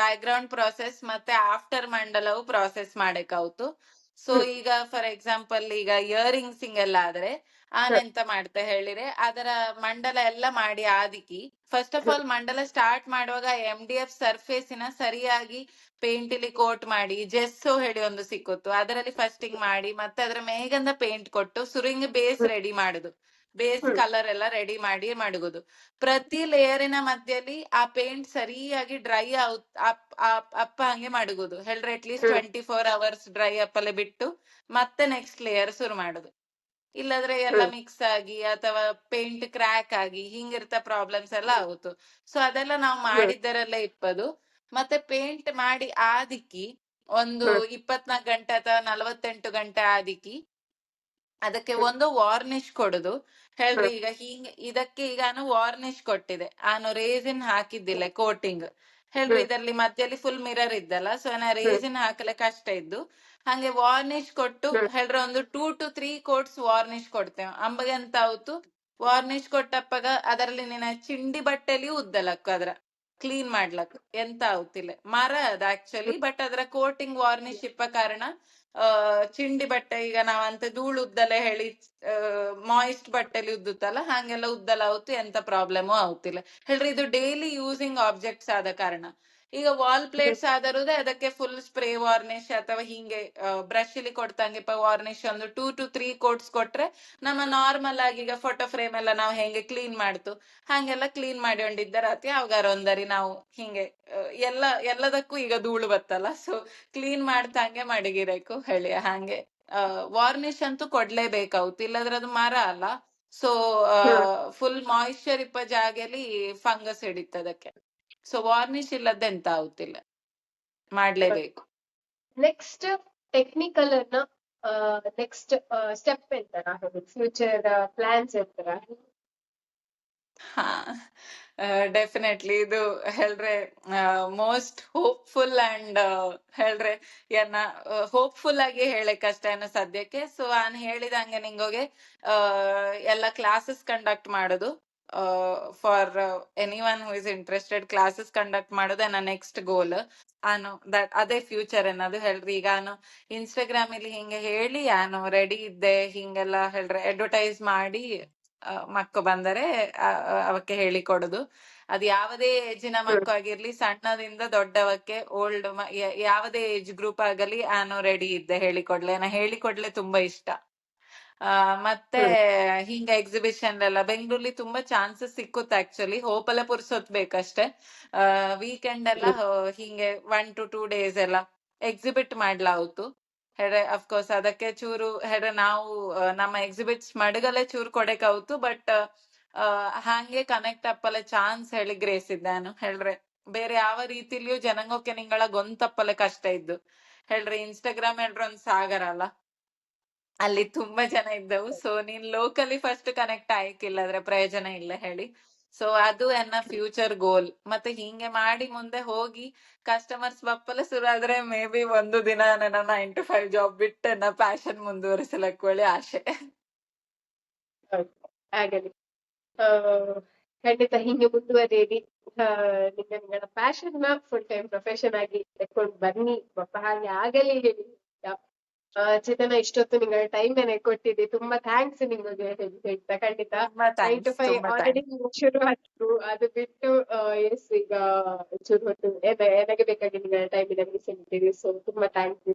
ಬ್ಯಾಕ್ ಗ್ರೌಂಡ್ ಪ್ರಾಸೆಸ್ ಮತ್ತೆ ಆಫ್ಟರ್ ಮಂಡಲವು ಪ್ರಾಸೆಸ್ ಮಾಡಕ್ಕಾಯ್ತು. ಸೊ ಹ್ಮ್ ಈಗ ಫಾರ್ ಎಕ್ಸಾಂಪಲ್ ಈಗ ಇಯರಿಂಗ್ಸ್ ಹಿಂಗೆಲ್ಲ ಆದ್ರೆ ಹ್ಮ್ ಎಂತ ಮಾಡ್ತೆ ಹೇಳಿದ್ರೆ, ಅದರ ಮಂಡಲ ಎಲ್ಲ ಮಾಡಿ ಆದಿಕ್ಕಿ ಫಸ್ಟ್ ಆಫ್ ಹ್ಮ್ ಆಲ್ ಮಂಡಲ ಸ್ಟಾರ್ಟ್ ಮಾಡುವಾಗ MDF ಸರ್ಫೇಸಿನ ಸರಿಯಾಗಿ ಪೇಂಟ್ ಇಲ್ಲಿ ಕೋಟ್ ಮಾಡಿ, ಜೆಸ್ಸೋ ಹೇಳಿ ಒಂದು ಸಿಕ್ಕುತ್ತು, ಅದರಲ್ಲಿ ಫಸ್ಟಿಂಗ್ ಮಾಡಿ ಮತ್ತೆ ಅದರ ಮೇಗಂದ ಪೇಂಟ್ ಕೊಟ್ಟು ಸುರಿಂಗ್ ಬೇಸ್ ಹ್ಮ್ ರೆಡಿ ಮಾಡುದು, ಬೇಸ್ ಹ್ಮ್ ಕಲರ್ ಎಲ್ಲ ರೆಡಿ ಮಾಡಿ ಮಡಗುದು. ಪ್ರತಿ ಲೇಯರಿನ ಮಧ್ಯದಲ್ಲಿ ಆ ಪೇಂಟ್ ಸರಿಯಾಗಿ ಡ್ರೈ ಅಪ್ಪ ಹಂಗೆ ಮಡಗುದು ಹೇಳ್ರೆ, ಅಟ್ಲೀಸ್ಟ್ ಹ್ಮ್ 24 hours ಡ್ರೈ ಅಪ್ಪಲೆ ಬಿಟ್ಟು ಮತ್ತೆ ನೆಕ್ಸ್ಟ್ ಲೇಯರ್ ಶುರು ಮಾಡುದು. ಇಲ್ಲದ್ರೆ ಎಲ್ಲ ಹ್ಮ್ ಮಿಕ್ಸ್ ಆಗಿ ಅಥವಾ ಪೇಂಟ್ ಕ್ರ್ಯಾಕ್ ಆಗಿ ಹಿಂಗಿರ್ತ ಪ್ರಾಬ್ಲಮ್ಸ್ ಎಲ್ಲ ಆಗುತ್ತು. ಸೊ ಅದೆಲ್ಲ ನಾವು ಹ್ಮ್ ಮಾಡಿದ್ದರಲ್ಲೇ ಇಪ್ಪದು. ಮತ್ತೆ ಪೇಂಟ್ ಮಾಡಿ ಆದಿಕ್ಕಿ ಒಂದು ಹ್ಮ್ 24 ಗಂಟೆ ಅಥವಾ 48 ಗಂಟೆ ಆದಿಕ್ಕಿ ಅದಕ್ಕೆ ಹ್ಮ್ ಒಂದು ವಾರ್ನಿಶ್ ಕೊಡುದು ಹೇಳ್ರಿ. ಹ್ಮ್ ಈಗ ಇದಕ್ಕೆ ಈಗ ನಾನು ವಾರ್ನಿಶ್ ಕೊಟ್ಟಿದೆ, ನಾನು ರೇಸಿನ್ ಹಾಕಿದ್ದಿಲ್ಲ ಕೋಟಿಂಗ್ ಹೇಳ್ರಿ. ಹ್ಮ್ ಇದರಲ್ಲಿ ಮಧ್ಯದಲ್ಲಿ ಫುಲ್ ಮಿರರ್ ಇದ್ದಲ್ಲ, ಸೊ ನಾ ಹ್ಮ್ ರೇಸಿನ್ ಹಾಕಲೆ ಕಷ್ಟ ಇದ್ದು ಹಂಗೆ ವಾರ್ನಿಶ್ ಕೊಟ್ಟು ಹ್ಮ್ ಹೇಳ್ರಿ ಒಂದು 2 to 3 ಕೋಟ್ಸ್ ವಾರ್ನಿಶ್ ಕೊಡ್ತೇವೆ. ಅಂಬಗೆ ಅಂತ ಆಯ್ತು ವಾರ್ನಿಶ್ ಕೊಟ್ಟಪ್ಪಾಗ ಅದರಲ್ಲಿ ನಿನ್ನ ಚಿಂಡಿ ಬಟ್ಟೆಲಿ ಉದ್ದಲಕ್ಕು ಅದ್ರ ಕ್ಲೀನ್ ಮಾಡ್ಲಕ್ ಎಂತ ಆಗುತ್ತಿಲ್ಲ ಮರ ಅದ ಆಕ್ಚುಲಿ, ಬಟ್ ಅದರ ಕೋಟಿಂಗ್ ವಾರ್ನಿಶ್ ಇಪ್ಪ ಕಾರಣ ಚಿಂಡಿ ಬಟ್ಟೆ ಈಗ ನಾವಂತ ಧೂಳು ಉದ್ದಲೆ ಹೇಳಿ ಮಾಯಿಸ್ಟ್ ಬಟ್ಟೆಲಿ ಉದ್ದುತ್ತಲ್ಲ ಹಂಗೆಲ್ಲ ಉದ್ದಲ ಆಗುತ್ತು, ಎಂತ ಪ್ರಾಬ್ಲಮು ಆಗುತ್ತಿಲ್ಲ ಹೇಳ್ರಿ. ಇದು ಡೈಲಿ ಯೂಸಿಂಗ್ ಆಬ್ಜೆಕ್ಟ್ಸ್ ಆದ ಕಾರಣ. ಈಗ ವಾಲ್ ಪ್ಲೇಟ್ಸ್ ಆದರುದೇ ಅದಕ್ಕೆ ಫುಲ್ ಸ್ಪ್ರೇ ವಾರ್ನಿಶ್ ಅಥವಾ ಹಿಂಗೆ ಬ್ರಷ್ ಇಲ್ಲಿ ಕೊಡ್ತಂಗೆ ವಾರ್ನಿಶ್ ಒಂದು 2 to 3 ಕೋಟ್ಸ್ ಕೊಟ್ರೆ ನಮ್ಮ ನಾರ್ಮಲ್ ಆಗಿ ಈಗ ಫೋಟೋ ಫ್ರೇಮ್ ಎಲ್ಲ ನಾವು ಹೆಂಗೆ ಕ್ಲೀನ್ ಮಾಡ್ತು ಹಂಗೆಲ್ಲ ಕ್ಲೀನ್ ಮಾಡಿಕೊಂಡಿದ್ದರತಿ ಅವಾಗಾರ ಒಂದರಿ ನಾವು ಹಿಂಗೆ ಎಲ್ಲದಕ್ಕೂ ಈಗ ಧೂಳು ಬತ್ತಲ್ಲ, ಸೊ ಕ್ಲೀನ್ ಮಾಡ್ತಂಗೆ ಮಡಗಿರಬೇಕು ಹೇಳಿ ಹಂಗೆ. ವಾರ್ನಿಶ್ ಅಂತೂ ಕೊಡ್ಲೇಬೇಕಾಗುತ್ತೆ, ಇಲ್ಲದ್ರೆ ಅದು ಮರ ಅಲ್ಲ. ಸೊ ಹ್ಮ್ ಫುಲ್ ಮಾಯಿಶ್ಚರ್ ಇಪ್ಪ ಜಾಗಲಿ ಫಂಗಸ್ ಹಿಡಿತದೆ ಅದಕ್ಕೆ. ಸೊ ವಾರ್ನಿಶ್ ಇಲ್ಲದ ಎಂತ ಆಗುತ್ತಿಲ್ಲ, ಮಾಡ್ಲೇಬೇಕು. ನೆಕ್ಸ್ಟ್ ಟೆಕ್ನಿಕಲ್ ಅನ್ನ ನೆಕ್ಸ್ಟ್ ಸ್ಟೆಪ್ ಎಂತರ ಫ್ಯೂಚರ್ ಪ್ಲಾನ್ಸ್ ಎಂತರ? ಹಾ, ಡೆಫಿನೆಟ್ಲಿ ಇದು ಹೇಳ್ರೆ ಮೋಸ್ಟ್ ಹೋಪ್ಫುಲ್ ಅಂಡ್ ಹೇಳ್ರೆ ಏನ ಹೋಪ್ಫುಲ್ ಆಗಿ ಹೇಳಕ್ಕಷ್ಟೇ ಅನ್ನೋ ಸದ್ಯಕ್ಕೆ. ಸೊ ನಾನ್ ಹೇಳಿದಂಗೆ ನಿಂಗೋಗೆ ಎಲ್ಲ ಕ್ಲಾಸಸ್ ಕಂಡಕ್ಟ್ ಮಾಡೋದು for any one who is interested, classes conduct ಮಾಡೋದು ನನ್ನ ನೆಕ್ಸ್ಟ್ ಗೋಲ್. ನಾನು ಅದೇ ಫ್ಯೂಚರ್ ಅನ್ನೋದು ಹೇಳ್ರಿ. ಈಗ ನಾನು ಇನ್ಸ್ಟಾಗ್ರಾಮ್ ಇಲ್ಲಿ ಹಿಂಗೆ ಹೇಳಿ ನಾನು ರೆಡಿ ಇದ್ದೆ ಹಿಂಗೆಲ್ಲ ಹೇಳ್ರೆ ಅಡ್ವರ್ಟೈಸ್ ಮಾಡಿ ಮಕ್ಕು ಬಂದರೆ ಅವಕ್ಕೆ ಹೇಳಿಕೊಡುದು. ಅದು ಯಾವುದೇ ಏಜಿನ ಮಕ್ಕು ಆಗಿರ್ಲಿ, ಸಣ್ಣದಿಂದ ದೊಡ್ಡವಕ್ಕೆ ಓಲ್ಡ್ ಯಾವುದೇ ಏಜ್ ಗ್ರೂಪ್ ಆಗಲಿ ನಾನು ರೆಡಿ ಇದ್ದೆ ಹೇಳಿಕೊಡ್ಲೆ. ನಾ ಹೇಳಿಕೊಡ್ಲೆ ತುಂಬಾ ಇಷ್ಟ. ಮತ್ತೆ ಹಿಂಗ ಎಕ್ಸಿಬಿಷನ್ ಎಲ್ಲ ಬೆಂಗಳೂರಲ್ಲಿ ತುಂಬಾ ಚಾನ್ಸಸ್ ಸಿಕ್ಕುತ್ತೆ ಆಕ್ಚುಲಿ, ಹೋಪೆಲ್ಲ ಪುರ್ಸೊತ್ ಬೇಕಷ್ಟೇ. ವೀಕೆಂಡ್ ಎಲ್ಲ ಹಿಂಗೆ 1 to 2 days ಎಲ್ಲ ಎಕ್ಸಿಬಿಟ್ ಮಾಡ್ಲಾವುತು ಹೆಡೆ. ಅಫ್ಕೋರ್ಸ್ ಅದಕ್ಕೆ ಚೂರು ಹೆಡೆ ನಾವು ನಮ್ಮ ಎಕ್ಸಿಬಿಟ್ಸ್ ಮಡಗಲೆ ಚೂರು ಕೊಡಕಾವುತು, ಬಟ್ ಹಾಗೆ ಕನೆಕ್ಟ್ ಅಪ್ಪಲೆ ಚಾನ್ಸ್ ಹೇಳಿ ಗ್ರೇಸ್ ಇದ್ದೆ ನಾನು ಹೇಳ್ರೆ. ಬೇರೆ ಯಾವ ರೀತಿಲಿಯೂ ಜನಂಗೋಕೆ ನಿಂಗಳ ಗೊಂತಪ್ಪಲೆ ಕಷ್ಟ ಇದ್ದು ಹೇಳ್ರಿ. ಇನ್ಸ್ಟಾಗ್ರಾಮ್ ಹೇಳ್ರೆ ಒಂದ್ ಸಾಗರ ಅಲ್ಲ, ಅಲ್ಲಿ ತುಂಬಾ ಜನ ಇದ್ದವು. ಸೊ ನೀನ್ ಲೋಕಲಿ ಫಸ್ಟ್ ಕನೆಕ್ಟ್ ಆಯ್ಕಿಲ್ಲ ಅದ್ರ ಪ್ರಯೋಜನ ಇಲ್ಲ ಹೇಳಿ. ಸೊ ಅದು ನನ್ನ ಫ್ಯೂಚರ್ ಗೋಲ್. ಮತ್ತೆ ಹಿಂಗೆ ಮಾಡಿ ಮುಂದೆ ಹೋಗಿ ಕಸ್ಟಮರ್ಸ್ ಬಪ್ಪಲ ಶುರು ಆದ್ರೆ ಮೇ ಬಿ ಒಂದು ದಿನ ನನ್ನ 9 to 5 ಜಾಬ್ ಬಿಟ್ಟು ನನ್ನ ಪ್ಯಾಷನ್ ಮುಂದುವರಿಸಲಕ್ಕೇಳಿ ಆಸೆ. ಆಗಲಿ, ಖಂಡಿತ ಹಿಂಗೆ ಮುಂದುವರಿಯಿರಿ. ನಿಮ್ಮಗಳ ಪ್ಯಾಷನ್ ನ ಫುಲ್ ಟೈಮ್ ಪ್ರೊಫೆಷನ್ ಆಗಿ ತೆಕ್ಕೊಂಡು ಬನ್ನಿ ಪಾಪ, ಹಾಗೆ ಆಗಲಿ ಹೇಳಿ. ಚೇತನ, ಇಷ್ಟೊತ್ತು ನಿಂಗಳ ಟೈಮ್ ಏನೇ ಕೊಟ್ಟಿದ್ದೆ, ತುಂಬಾ ಥ್ಯಾಂಕ್ಸ್ ನಿಮಗೆ ಹೇಳ್ತಾ. ಖಂಡಿತ ತುಂಬಾ 9 to ಥ್ಯಾಂಕ್ಸ್, 5 ತುಂಬಾ ಆಲ್ರೆಡಿ ಥ್ಯಾಂಕ್ಸ್. ಶುರು ಆಯ್ತು, ಅದು ಬಿಟ್ಟು ಎಸ್ ಈಗ ಚೂರು ಹೊತ್ತು ನನಗೆ ಬೇಕಾಗಿ ನಿಂಗಳ ಟೈಮ್ ಮೀಸಲಿಟ್ಟಿರಿ. ಸೊ ತುಂಬಾ ಥ್ಯಾಂಕ್ಸ್.